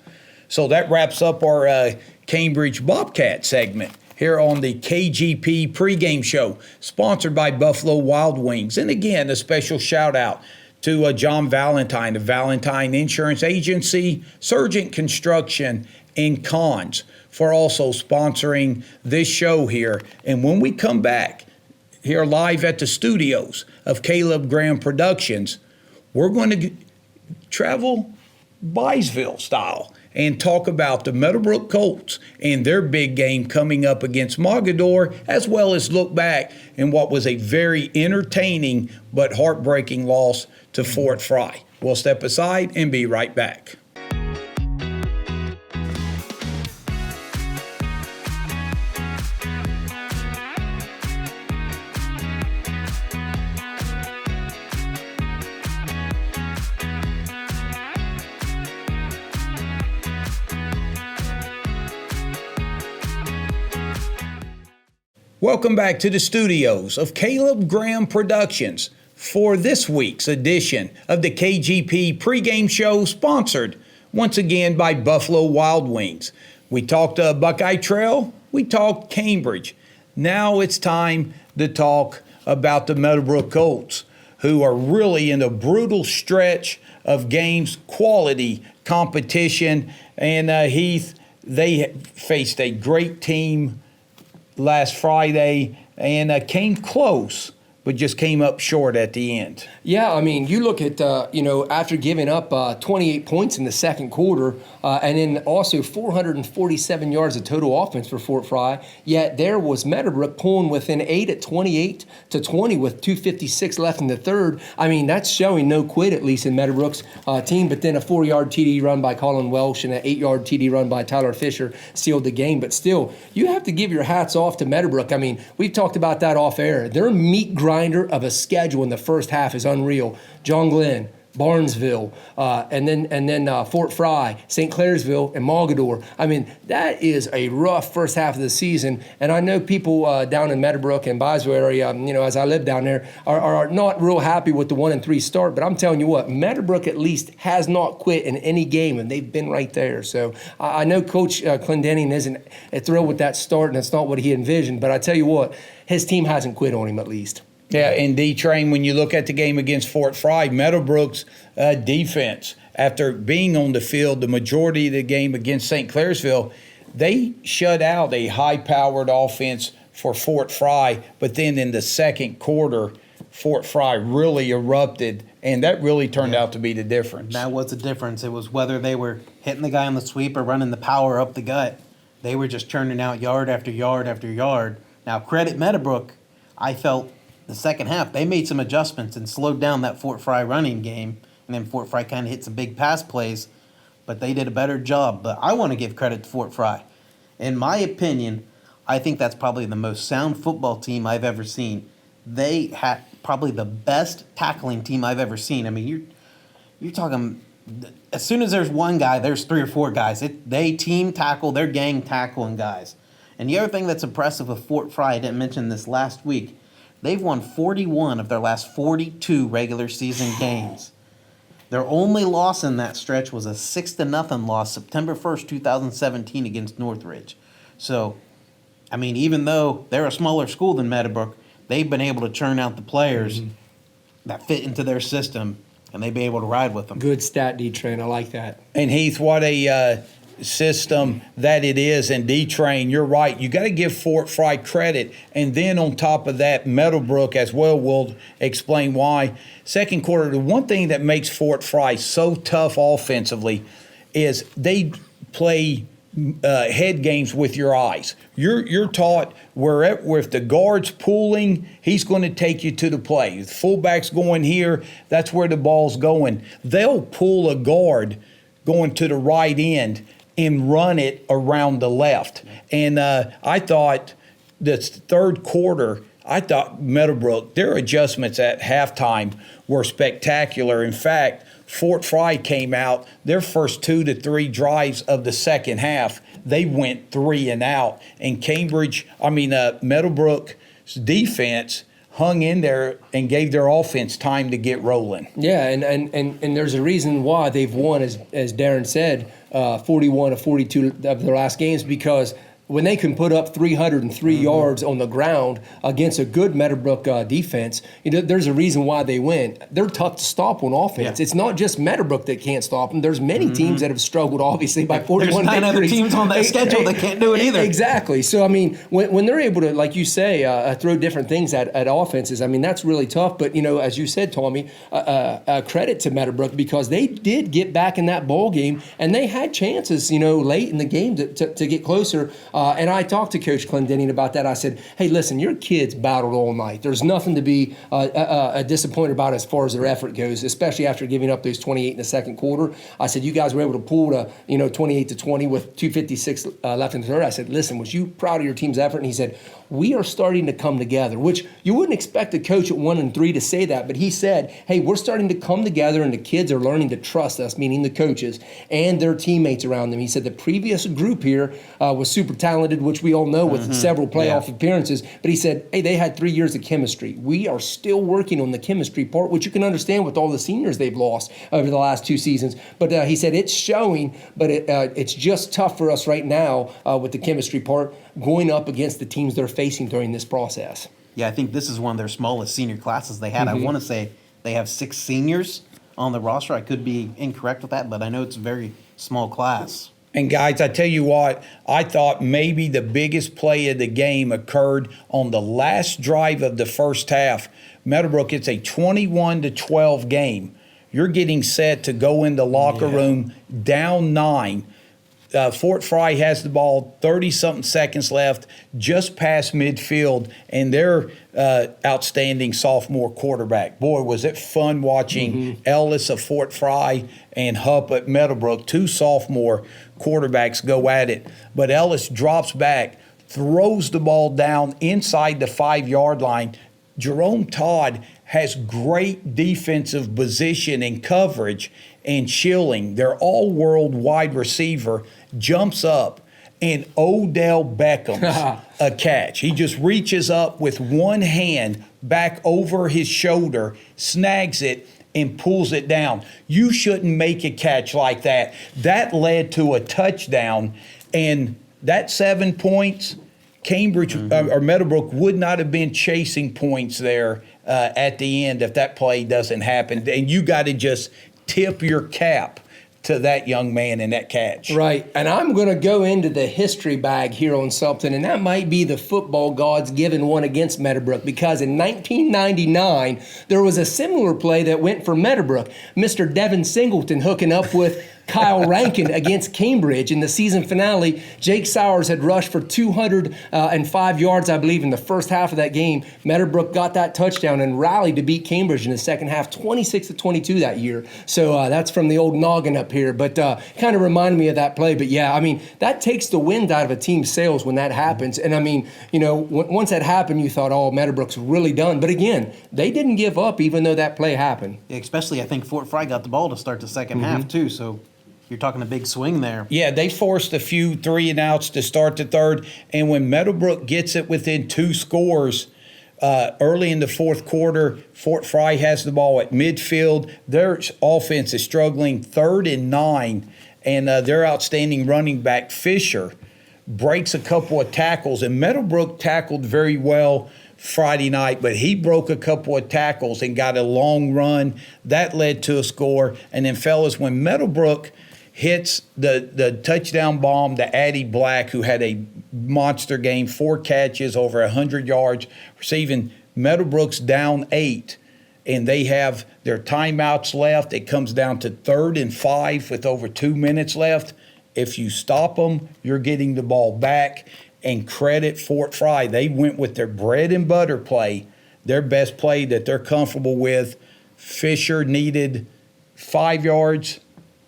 So that wraps up our Cambridge Bobcat segment here on the KGP pregame show, sponsored by Buffalo Wild Wings. And again, a special shout out to John Valentine of Valentine Insurance Agency, Surgent Construction, and Cons for also sponsoring this show here. And when we come back here live at the studios of Caleb Graham Productions, we're going to travel Byesville style and talk about the Meadowbrook Colts and their big game coming up against Mogador, as well as look back in what was a very entertaining but heartbreaking loss to Fort Fry. We'll step aside and be right back. Welcome back to the studios of Caleb Graham Productions for this week's edition of the KGP pregame show, sponsored once again by Buffalo Wild Wings. We talked Buckeye Trail, we talked Cambridge. Now it's time to talk about the Meadowbrook Colts, who are really in a brutal stretch of games, quality competition. And Heath, they faced a great team last Friday and came close, but just came up short at the end. Yeah, I mean, you look at, after giving up 28 points in the second quarter, and then also 447 yards of total offense for Fort Fry, yet there was Meadowbrook pulling within 8 at 28-20 with 2:56 left in the third. I mean, that's showing no quit, at least in Meadowbrook's team, but then a 4-yard TD run by Colin Welsh and an 8-yard TD run by Tyler Fisher sealed the game. But still, you have to give your hats off to Meadowbrook. I mean, we've talked about that off air. Their meat grinder of a schedule in the first half is unreal. John Glenn, Barnesville, and then Fort Fry, St. Clairsville, and Mogador. I mean, that is a rough first half of the season. And I know people down in Meadowbrook and Byesville area, as I live down there, are not real happy with the 1-3 start. But I'm telling you what, Meadowbrook at least has not quit in any game, and they've been right there. So I know Coach Clendenning isn't thrilled with that start, and it's not what he envisioned. But I tell you what, his team hasn't quit on him at least. Yeah, and D-Train, when you look at the game against Fort Fry, Meadowbrook's defense, after being on the field the majority of the game against St. Clairsville, they shut out a high-powered offense for Fort Fry, but then in the second quarter, Fort Fry really erupted, and that really turned out to be the difference. That was the difference. It was whether they were hitting the guy on the sweep or running the power up the gut. They were just churning out yard after yard after yard. Now, credit Meadowbrook, I felt the second half, they made some adjustments and slowed down that Fort Fry running game, and then Fort Fry kind of hit some big pass plays, but they did a better job. But I want to give credit to Fort Fry. In my opinion, I think that's probably the most sound football team I've ever seen. They had probably the best tackling team I've ever seen. I mean, you're talking, as soon as there's one guy, there's 3 or 4 guys. They team tackle, they're gang tackling guys. And the other thing that's impressive with Fort Fry, I didn't mention this last week, they've won 41 of their last 42 regular season games. Their only loss in that stretch was a 6-0 loss September 1st, 2017 against Northridge. So, I mean, even though they're a smaller school than Meadowbrook, they've been able to churn out the players that fit into their system, and they've been able to ride with them. Good stat, D-Train. I like that. And Heath, what a system that it is. And D-Train, you're right. You got to give Fort Fry credit. And then on top of that, Meadowbrook as well, we'll explain why. Second quarter, the one thing that makes Fort Fry so tough offensively is they play head games with your eyes. You're taught where if the guard's pulling, he's going to take you to the play. If the fullback's going here, that's where the ball's going. They'll pull a guard going to the right end and run it around the left. And I thought this third quarter, I thought Meadowbrook, their adjustments at halftime were spectacular. In fact, Fort Fry came out, their first 2 to 3 drives of the second half, they went 3 and out. And Meadowbrook's defense hung in there and gave their offense time to get rolling. Yeah, and there's a reason why they've won, as Darren said, 41 of 42 of their last games, because when they can put up 303 yards on the ground against a good Meadowbrook defense, there's a reason why they win. They're tough to stop on offense. Yeah. It's not just Meadowbrook that can't stop them. There's many teams that have struggled, obviously, by 41 There's 9 other teams on that schedule that can't do it either. Exactly. So, I mean, when they're able to, like you say, throw different things at offenses, I mean, that's really tough. But, as you said, Tommy, credit to Meadowbrook, because they did get back in that ball game, and they had chances, late in the game to get closer. And I talked to Coach Clendenning about that. I said, hey, listen, your kids battled all night. There's nothing to be disappointed about as far as their effort goes, especially after giving up those 28 in the second quarter. I said, you guys were able to pull to 28-20 with 2:56 left in the third. I said, listen, was you proud of your team's effort? And he said, we are starting to come together, which you wouldn't expect a coach at 1-3 to say that, but he said, hey, we're starting to come together, and the kids are learning to trust us, meaning the coaches and their teammates around them. He said the previous group here was super talented, which we all know with several playoff appearances, but he said, hey, they had 3 years of chemistry. We are still working on the chemistry part, which you can understand with all the seniors they've lost over the last 2 seasons. But he said it's showing, but it's just tough for us right now with the chemistry part, going up against the teams they're facing during this process. Yeah, I think this is one of their smallest senior classes they had. I want to say they have 6 seniors on the roster. I could be incorrect with that, but I know it's a very small class. And guys, I tell you what, I thought maybe the biggest play of the game occurred on the last drive of the first half. Meadowbrook, it's a 21-12 game. You're getting set to go in the locker room down 9. Fort Fry has the ball, 30-something seconds left, just past midfield, and their outstanding sophomore quarterback. Boy, was it fun watching Ellis of Fort Fry and Hupp at Meadowbrook, 2 sophomore quarterbacks go at it. But Ellis drops back, throws the ball down inside the 5-yard line. Jerome Todd has great defensive position and coverage, and Schilling, their all-world wide receiver, jumps up and Odell Beckham's a catch. He just reaches up with one hand back over his shoulder, snags it, and pulls it down. You shouldn't make a catch like that. That led to a touchdown, and that 7 points, Cambridge or Meadowbrook would not have been chasing points there at the end if that play doesn't happen. And you got to just tip your cap to that young man in that catch. Right, and I'm going to go into the history bag here on something, and that might be the football gods giving one against Meadowbrook, because in 1999, there was a similar play that went for Meadowbrook. Mr. Devin Singleton hooking up with Kyle Rankin against Cambridge in the season finale. Jake Sowers had rushed for 205 yards, I believe, in the first half of that game. Meadowbrook got that touchdown and rallied to beat Cambridge in the second half, 26-22 that year. So that's from the old noggin up here, but kind of reminded me of that play. But yeah, I mean, that takes the wind out of a team's sails when that happens. And I mean, you know, once that happened, you thought, oh, Meadowbrook's really done. But again, they didn't give up even though that play happened. Yeah, especially, I think Fort Fry got the ball to start the second half too, so you're talking a big swing there. Yeah, they forced a few 3-and-outs to start the third, and when Meadowbrook gets it within 2 scores early in the fourth quarter, Fort Fry has the ball at midfield. Their offense is struggling, 3rd and 9, and their outstanding running back, Fisher, breaks a couple of tackles, and Meadowbrook tackled very well Friday night, but he broke a couple of tackles and got a long run. That led to a score. And then, fellas, when Meadowbrook hits the touchdown bomb to Addie Black, who had a monster game, 4 catches, over 100 yards, receiving, Meadowbrook's down 8, and they have their timeouts left. It comes down to 3rd and 5 with over 2 minutes left. If you stop them, you're getting the ball back. And credit Fort Fry. They went with their bread and butter play, their best play that they're comfortable with. Fisher needed 5 yards.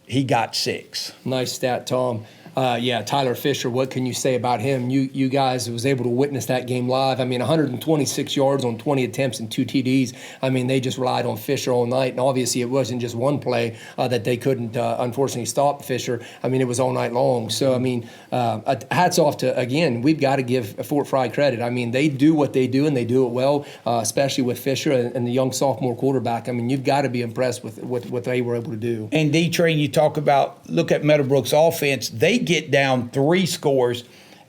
He got 6. Nice stat, Tom. Yeah, Tyler Fisher, what can you say about him? You guys was able to witness that game live. I mean, 126 yards on 20 attempts and 2 TDs. I mean, they just relied on Fisher all night. And obviously it wasn't just one play that they couldn't, unfortunately, stop Fisher. I mean, it was all night long. So, I mean, hats off to, again, we've got to give Fort Fry credit. I mean, they do what they do, and they do it well, especially with Fisher and the young sophomore quarterback. I mean, you've got to be impressed with what they were able to do. And D-Train, you talk about, look at Meadowbrook's offense. They get down 3 scores,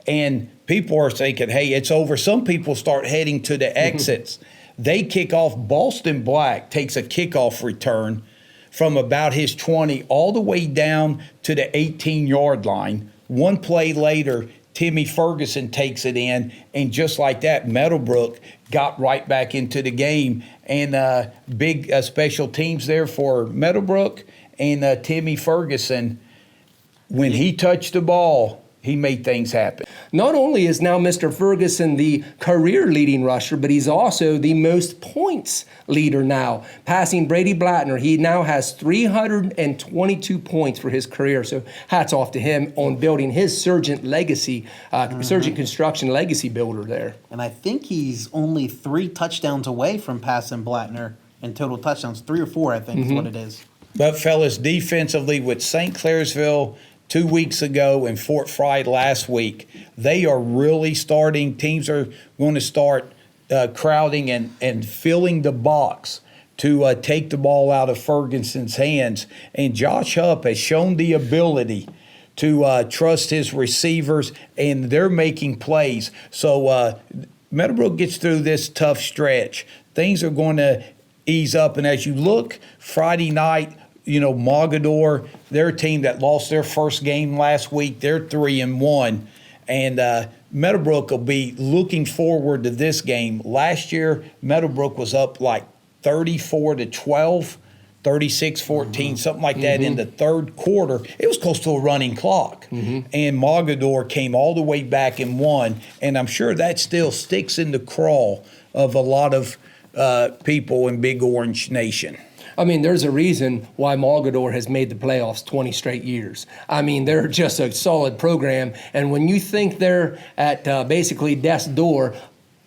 and people are thinking, hey, it's over. Some people start heading to the exits. They kick off. Boston Black takes a kickoff return from about his 20 all the way down to the 18-yard line. One play later, Timmy Ferguson takes it in, and just like that, Meadowbrook got right back into the game. And big special teams there for Meadowbrook, and Timmy Ferguson, when he touched the ball, he made things happen. Not only is now Mr. Ferguson the career leading rusher, but he's also the most points leader now, passing Brady Blattner. He now has 322 points for his career. So hats off to him on building his Sergeant legacy, Sergeant Construction legacy builder there. And I think he's only 3 touchdowns away from passing Blattner in total touchdowns. 3 or 4, I think is what it is. But fellas, defensively, with St. Clairsville 2 weeks ago and Fort Fry last week, they are really starting. Teams are going to start crowding and filling the box to take the ball out of Ferguson's hands. And Josh Hupp has shown the ability to trust his receivers, and they're making plays. So Meadowbrook gets through this tough stretch. Things are going to ease up. And as you look Friday night, you know, Mogador, they're a team that lost their first game last week. They're 3-1. And Meadowbrook will be looking forward to this game. Last year, Meadowbrook was up like 34-12, 36-14, something like that in the third quarter. It was close to a running clock. And Mogador came all the way back and won. And I'm sure that still sticks in the craw of a lot of people in Big Orange Nation. I mean, there's a reason why Mogador has made the playoffs 20 straight years. I mean, they're just a solid program. And when you think they're at basically death's door,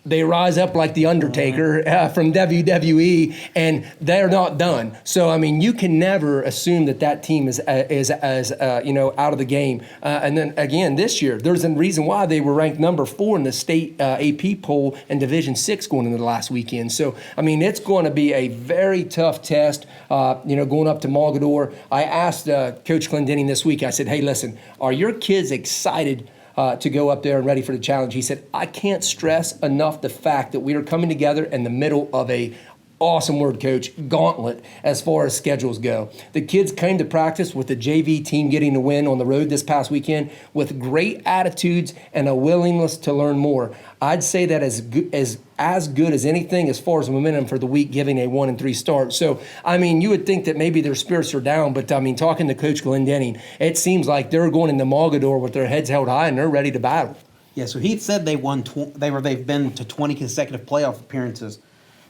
they rise up like the Undertaker from WWE, and they're not done. So I mean, you can never assume that team is out of the game. And then again, this year, there's a reason why they were ranked number 4 in the state AP poll in Division 6 going into the last weekend. So I mean, it's going to be a very tough test. Going up to Mogador. I asked Coach Clendenning this week. I said, "Hey, listen, are your kids excited to go up there and ready for the challenge?" He said, "I can't stress enough the fact that we are coming together in the middle of a awesome word, Coach, gauntlet as far as schedules go. The kids came to practice with the JV team getting the win on the road this past weekend with great attitudes and a willingness to learn more. I'd say that as good as anything as far as momentum for the week, giving a 1-3 start." So, I mean, you would think that maybe their spirits are down, but I mean, talking to Coach Clendenning, it seems like they're going into Mogador with their heads held high and they're ready to battle. Yeah, so Heath said they've been to 20 consecutive playoff appearances.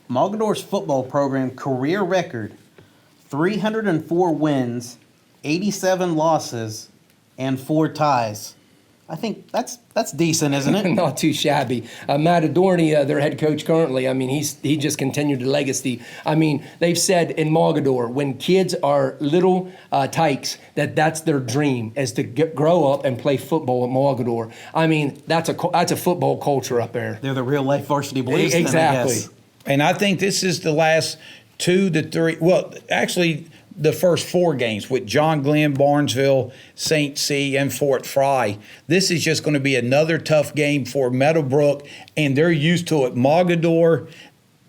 Mogador's football program career record, 304 wins, 87 losses, and 4 ties. I think that's decent, isn't it? Not too shabby. Matt Adorney, their head coach currently, I mean, he just continued the legacy. I mean, they've said in Mogador, when kids are little tykes, that's their dream, is to grow up and play football at Mogador. I mean, that's a football culture up there. They're the real life varsity blues. Exactly. Then, I guess. And I think this is the last 2 to 3, well, actually the first 4 games with John Glenn, Barnesville, St. C, and Fort Fry. This is just going to be another tough game for Meadowbrook, and they're used to it. Mogador,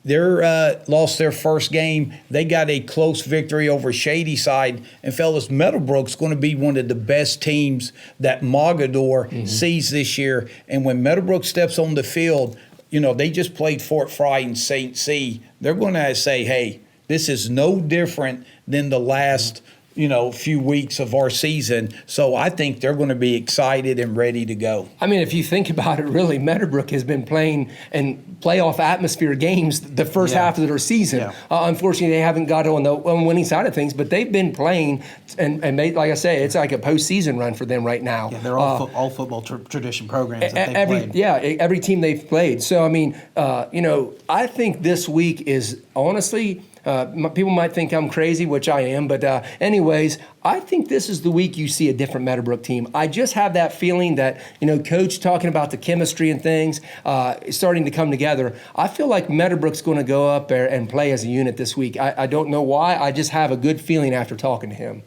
they lost their first game. They got a close victory over Shadyside. And fellas, Meadowbrook's going to be one of the best teams that Mogador sees this year. And when Meadowbrook steps on the field, they just played Fort Fry and St. C. They're going to say, hey, this is no different than the last, few weeks of our season. So I think they're going to be excited and ready to go. I mean, if you think about it, really, Meadowbrook has been playing in playoff atmosphere games the first half of their season. Yeah. Unfortunately, they haven't got on the winning side of things, but they've been playing, and they, like I say, it's like a postseason run for them right now. Yeah, they're all football tradition programs that they've played. Yeah, every team they've played. So, I mean, I think this week is honestly – people might think I'm crazy, which I am, but anyways, I think this is the week you see a different Meadowbrook team. I just have that feeling that, Coach talking about the chemistry and things starting to come together. I feel like Meadowbrook's going to go up there and play as a unit this week. I don't know why. I just have a good feeling after talking to him.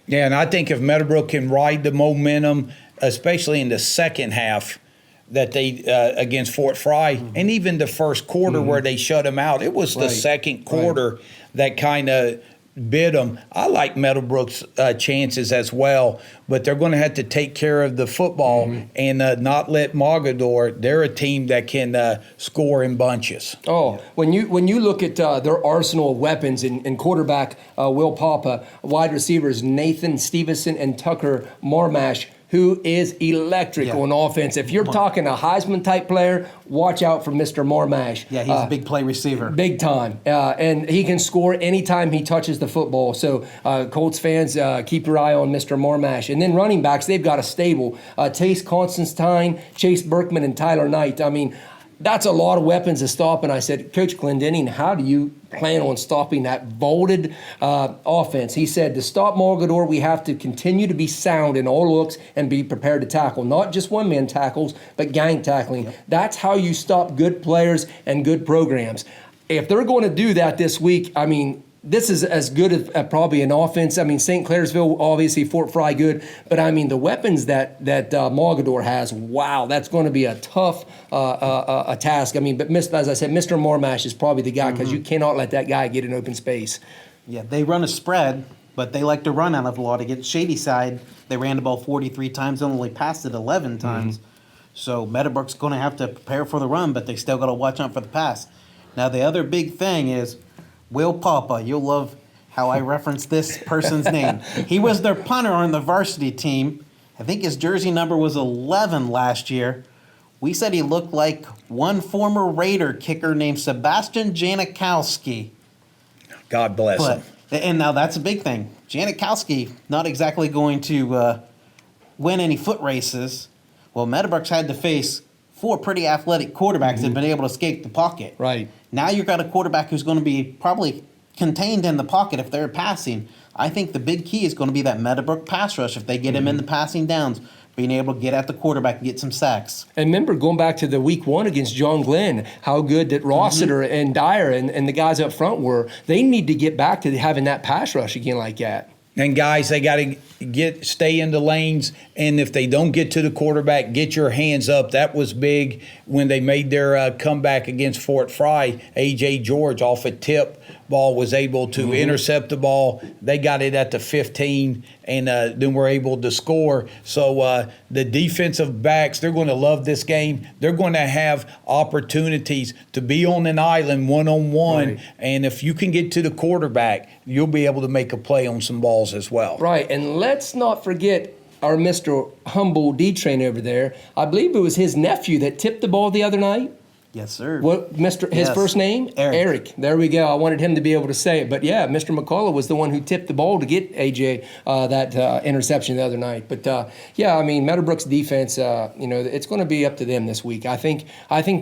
Yeah, and I think if Meadowbrook can ride the momentum, especially in the second half, that they against Fort Fry, and even the first quarter where they shut them out. It was the second quarter that kind of bit them. I like Meadowbrook's chances as well, but they're going to have to take care of the football and not let Mogador. They're a team that can score in bunches. Oh, when you look at their arsenal of weapons in quarterback Will Papa, wide receivers Nathan Stevenson and Tucker Marmash, who is electric on offense. If you're talking a Heisman-type player, watch out for Mr. Marmash. Yeah, he's a big play receiver. Big time. And he can score anytime he touches the football. So, Colts fans, keep your eye on Mr. Marmash. And then running backs, they've got a stable. Tace Constantine, Chase Berkman, and Tyler Knight. I mean, that's a lot of weapons to stop. And I said, Coach Clendenning, how do you plan on stopping that vaulted offense? He said, to stop Mogador, we have to continue to be sound in all looks and be prepared to tackle. Not just one-man tackles, but gang tackling. Yep. That's how you stop good players and good programs. If they're going to do that this week, I mean, this is as good as probably an offense. I mean, St. Clairsville, obviously, Fort Fry, good. But, I mean, the weapons that Mogador has, wow, that's going to be a tough a task. I mean, but as I said, Mr. Marmash is probably the guy because you cannot let that guy get in open space. Yeah, they run a spread, but they like to run out of a lot. Against Shadyside, they ran the ball 43 times and only passed it 11 times. So Meadowbrook's going to have to prepare for the run, but they still got to watch out for the pass. Now, the other big thing is Will Papa. You'll love how I reference this person's name. He was their punter on the varsity team. I think his jersey number was 11 last year. We said he looked like one former Raider kicker named Sebastian Janikowski. God bless him. And now that's a big thing. Janikowski not exactly going to win any foot races. Well, Meadowbrook's had to face 4 pretty athletic quarterbacks that have been able to escape the pocket. Right. Now you've got a quarterback who's going to be probably contained in the pocket if they're passing. I think the big key is going to be that Meadowbrook pass rush if they get him in the passing downs, being able to get at the quarterback and get some sacks. And remember, going back to the week 1 against John Glenn, how good that Rossiter and Dyer and the guys up front were. They need to get back to having that pass rush again like that. And guys, they got to stay in the lanes, and if they don't get to the quarterback, get your hands up. That was big when they made their comeback against Fort Fry. A.J. George off a tip ball was able to intercept the ball. They got it at the 15, and then were able to score. So the defensive backs, they're going to love this game. They're going to have opportunities to be on an island one-on-one, Right. and if you can get to the quarterback, you'll be able to make a play on some balls as well. Right, and let's not forget our Mr. Humble D-Train over there. I believe it was his nephew that tipped the ball the other night. Yes, sir. What, his Yes. first name? Eric. There we go. I wanted him to be able to say it. But yeah, Mr. McCullough was the one who tipped the ball to get AJ that interception the other night. But yeah, I mean, Meadowbrook's defense, it's going to be up to them this week. I think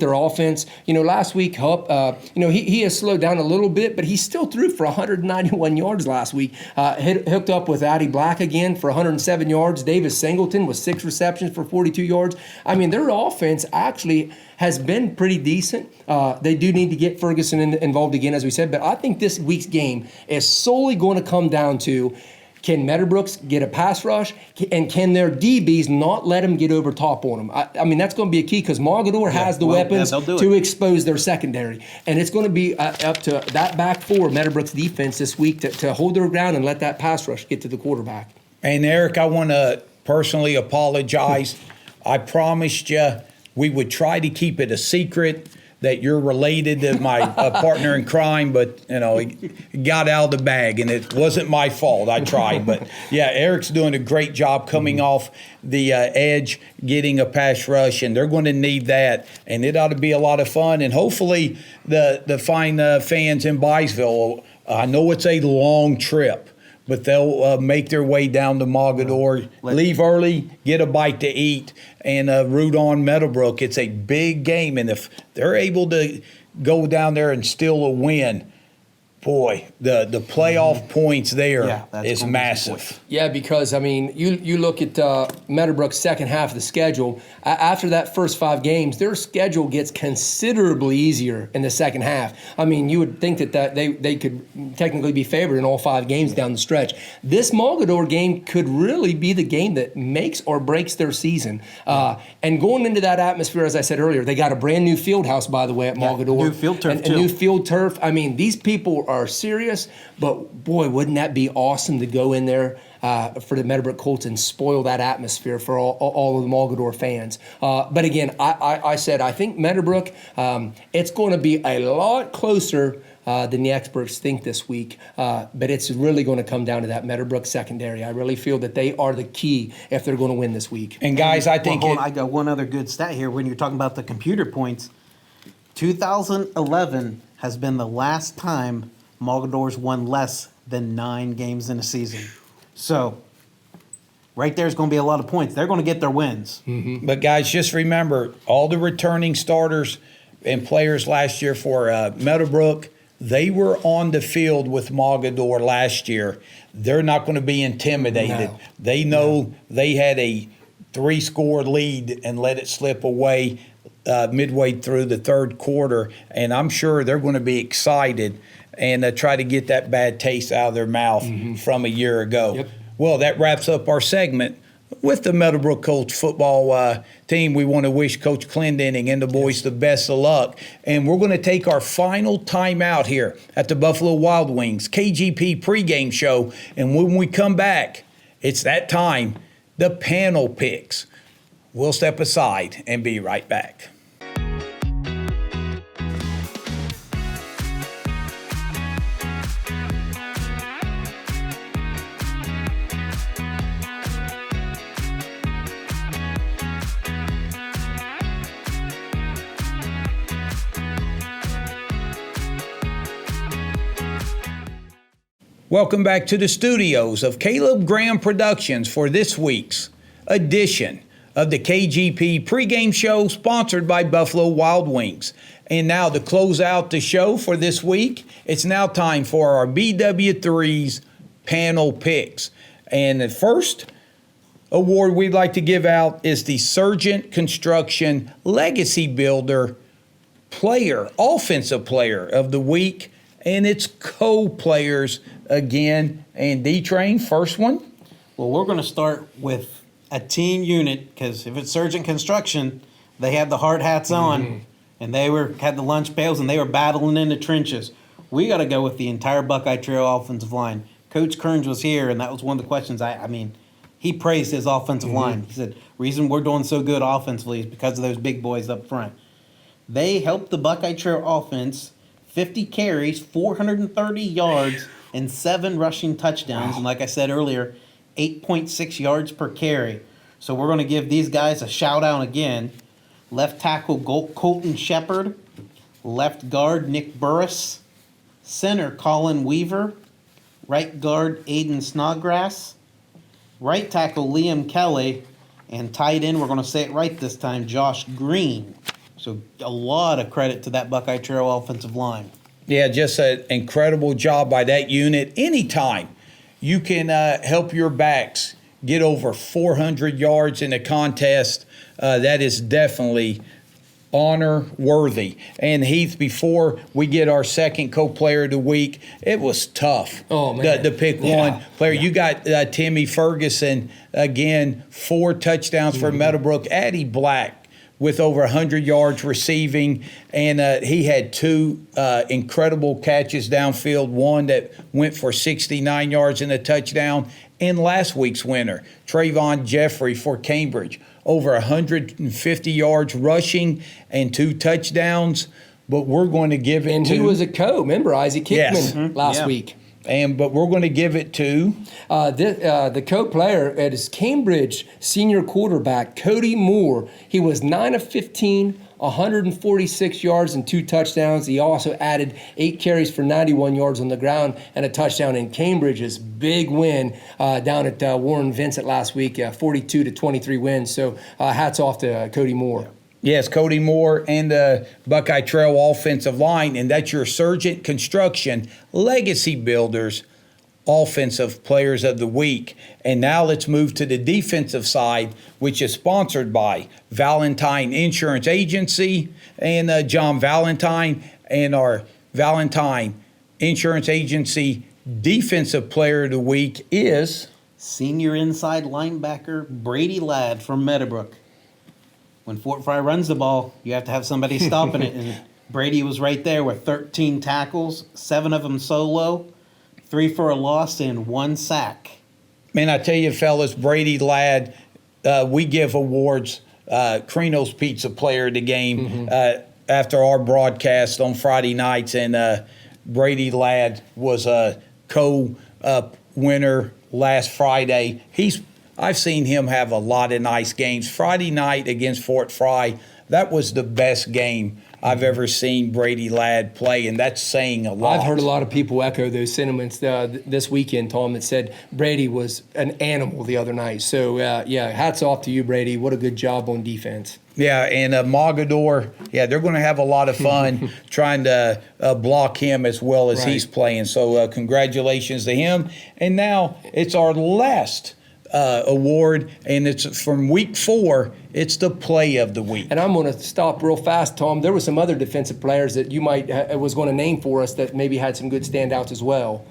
their offense, last week, he has slowed down a little bit, but he still threw for 191 yards last week. Hooked up with Addie Black again for 107 yards. Davis Singleton with 6 receptions for 42 yards. I mean, their offense actually has been pretty decent. They do need to get Ferguson involved again, as we said, but I think this week's game is solely going to come down to, can Meadowbrooks get a pass rush, and can their DBs not let them get over top on them? I mean, that's going to be a key because Mogador has the weapons to expose their secondary. And it's going to be up to that back 4, Meadowbrooks defense this week to hold their ground and let that pass rush get to the quarterback. And Eric, I want to personally apologize. I promised you we would try to keep it a secret that you're related to my partner in crime, but it got out of the bag, and it wasn't my fault. I tried, but yeah, Eric's doing a great job coming off the edge, getting a pass rush, and they're going to need that, and it ought to be a lot of fun. And hopefully, the fine fans in Byesville, I know it's a long trip, but they'll make their way down to Mogador, leave early, get a bite to eat, and root on Meadowbrook. It's a big game, and if they're able to go down there and steal a win, boy, the playoff points there is massive. Yeah, because, I mean, you look at Meadowbrook's second half of the schedule. After that first 5 games, their schedule gets considerably easier in the second half. I mean, you would think that they could technically be favored in all 5 games down the stretch. This Mogador game could really be the game that makes or breaks their season. And going into that atmosphere, as I said earlier, they got a brand new field house, by the way, at Mogador. New field turf, too. A new field turf. I mean, these people are serious, but boy, wouldn't that be awesome to go in there for the Meadowbrook Colts and spoil that atmosphere for all of the Mogador fans. But again, I said I think Meadowbrook, it's going to be a lot closer than the experts think this week, but it's really going to come down to that Meadowbrook secondary. I really feel that they are the key if they're going to win this week. And guys, I think I got one other good stat here when you're talking about the computer points. 2011 has been the last time Mogador's won less than 9 games in a season. So, right there's going to be a lot of points. They're going to get their wins. Mm-hmm. But guys, just remember, all the returning starters and players last year for Meadowbrook, they were on the field with Mogador last year. They're not going to be intimidated. No. They know they had a 3-score lead and let it slip away midway through the third quarter, and I'm sure they're going to be excited and try to get that bad taste out of their mouth from a year ago. Yep. Well, that wraps up our segment with the Meadowbrook Colts football team. We want to wish Coach Clendenning and the boys the best of luck. And we're going to take our final time out here at the Buffalo Wild Wings KGP pregame show. And when we come back, it's that time, the panel picks. We'll step aside and be right back. Welcome back to the studios of Caleb Graham Productions for this week's edition of the KGP pregame show sponsored by Buffalo Wild Wings. And now to close out the show for this week, it's now time for our BW3's panel picks. And the first award we'd like to give out is the Sargent Construction Legacy Builder Offensive Player of the Week. And it's co-players again. And D-Train, first one. Well, we're going to start with a team unit, because if it's Sargent Construction, they had the hard hats on, and they had the lunch pails, and they were battling in the trenches. We got to go with the entire Buckeye Trail offensive line. Coach Kerns was here, and that was one of the questions. I mean, he praised his offensive line. He said, reason we're doing so good offensively is because of those big boys up front. They helped the Buckeye Trail offense 50 carries, 430 yards, and 7 rushing touchdowns. Wow. And like I said earlier, 8.6 yards per carry. So we're going to give these guys a shout out again. Left tackle Colton Shepard, left guard Nick Burris, center Colin Weaver, right guard Aiden Snodgrass, right tackle Liam Kelly, and tight end, we're going to say it right this time, Josh Green. So a lot of credit to that Buckeye Trail offensive line. Yeah, just an incredible job by that unit. Anytime you can help your backs get over 400 yards in a contest, that is definitely honor worthy. And Heath, before we get our second co-player of the week, it was tough to pick one player. You got Timmy Ferguson, again, 4 touchdowns for Meadowbrook. Addie Black with over 100 yards receiving, and he had 2 incredible catches downfield, one that went for 69 yards and a touchdown. And last week's winner, Trayvon Jeffrey for Cambridge, over 150 yards rushing and 2 touchdowns. But we're going to give it to... And he was a remember Isaac Hickman last week. But we're going to give it to the co-player is Cambridge senior quarterback Cody Moore. He was 9 of 15, 146 yards and 2 touchdowns. He also added 8 carries for 91 yards on the ground and a touchdown in Cambridge's big win down at Warren Vincent last week, 42-23 win. So hats off to Cody Moore. Yes, Cody Moore and the Buckeye Trail offensive line, and that's your Sargent Construction Legacy Builders Offensive Players of the Week. And now let's move to the defensive side, which is sponsored by Valentine Insurance Agency and John Valentine. And our Valentine Insurance Agency Defensive Player of the Week is senior inside linebacker Brady Ladd from Meadowbrook. When Fort Fry runs the ball, you have to have somebody stopping it. And Brady was right there with 13 tackles, 7 of them solo, 3 for a loss, and 1 sack. Man, I tell you, fellas, Brady Ladd, we give awards, Crino's Pizza Player of the Game after our broadcast on Friday nights, and Brady Ladd was a co-winner last Friday. I've seen him have a lot of nice games. Friday night against Fort Fry, that was the best game I've ever seen Brady Ladd play, and that's saying a lot. I've heard a lot of people echo those sentiments this weekend, Tom, that said Brady was an animal the other night. So, hats off to you, Brady. What a good job on defense. Yeah, and Mogador, they're going to have a lot of fun trying to block him as well as he's playing. So congratulations to him. And now it's our last award, and it's from week 4. It's the play of the week. And I'm going to stop real fast, Tom. There were some other defensive players that you might was going to name for us that maybe had some good standouts as well.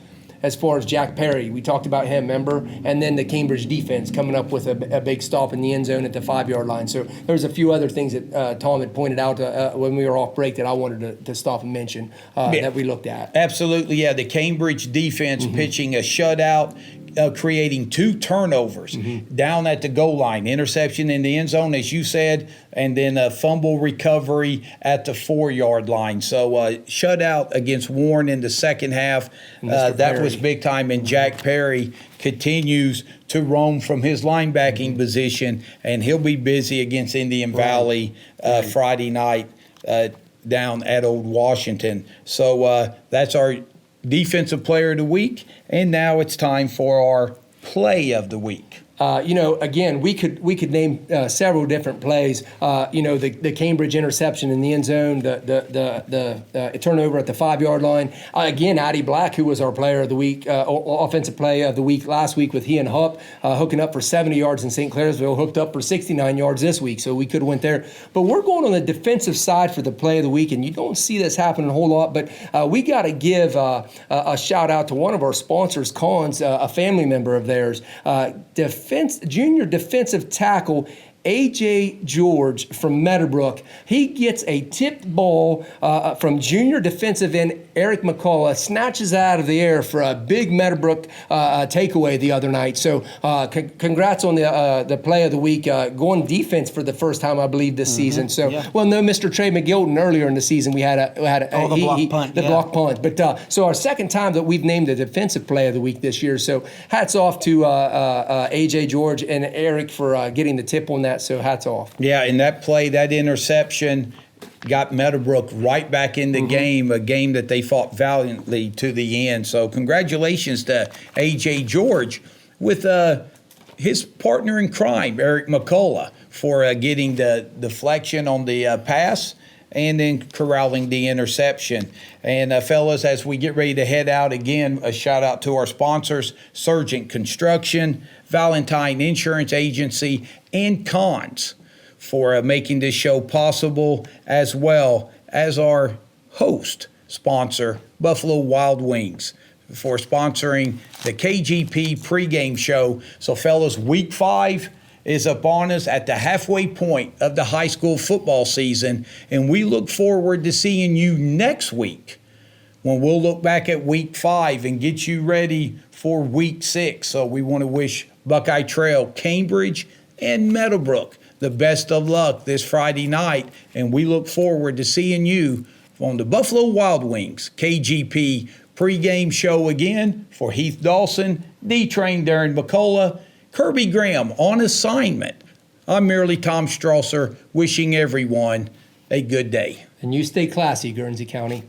As far as Jack Perry, we talked about him, remember? And then the Cambridge defense coming up with a big stop in the end zone at the 5-yard line. So there's a few other things that Tom had pointed out when we were off break that I wanted to stop and mention that we looked at. Absolutely, the Cambridge defense pitching a shutout, creating 2 turnovers down at the goal line, interception in the end zone, as you said, and then a fumble recovery at the 4-yard line. So shutout against Warren in the second half. That was big time, and Jack Perry continues to roam from his linebacking position, and he'll be busy against Indian Valley Friday night down at Old Washington. So that's our Defensive Player of the Week, and now it's time for our Play of the Week. Again, we could name several different plays. The Cambridge interception in the end zone, the turnover at the 5-yard line. Again, Addie Black, who was our player of the week, offensive play of the week last week with he and Hupp, hooking up for 70 yards in St. Clairsville, hooked up for 69 yards this week, so we could have went there. But we're going on the defensive side for the play of the week, and you don't see this happening a whole lot, but we got to give a shout out to one of our sponsors, Cons, a family member of theirs, junior defensive tackle A.J. George from Meadowbrook. He gets a tipped ball from junior defensive end Eric McCullough, snatches out of the air for a big Meadowbrook takeaway the other night. So congrats on the play of the week, going defense for the first time, I believe, this season. So, well, no, Mr. Trey McGilton earlier in the season, we had the block punt. Block punt. But so our second time that we've named the defensive play of the week this year. So hats off to A.J. George and Eric for getting the tip on that. So hats off. Yeah, and that play, that interception got Meadowbrook right back in the game, a game that they fought valiantly to the end. So congratulations to A.J. George with his partner in crime, Eric McCullough, for getting the deflection on the pass and then corralling the interception. And fellas, as we get ready to head out, again, a shout out to our sponsors, Surgent Construction, Valentine Insurance Agency, and Cons for making this show possible, as well as our host sponsor, Buffalo Wild Wings, for sponsoring the KGP pregame show. So fellas, week 5 is upon us at the halfway point of the high school football season, and we look forward to seeing you next week when we'll look back at week 5 and get you ready for week 6. So we want to wish Buckeye Trail, Cambridge, and Meadowbrook the best of luck this Friday night, and we look forward to seeing you on the Buffalo Wild Wings KGP pregame show again. For Heath Dawson, D-Train Darren McCullough, Kirby Graham on assignment, I'm merely Tom Strasser, wishing everyone a good day. And you stay classy, Guernsey County.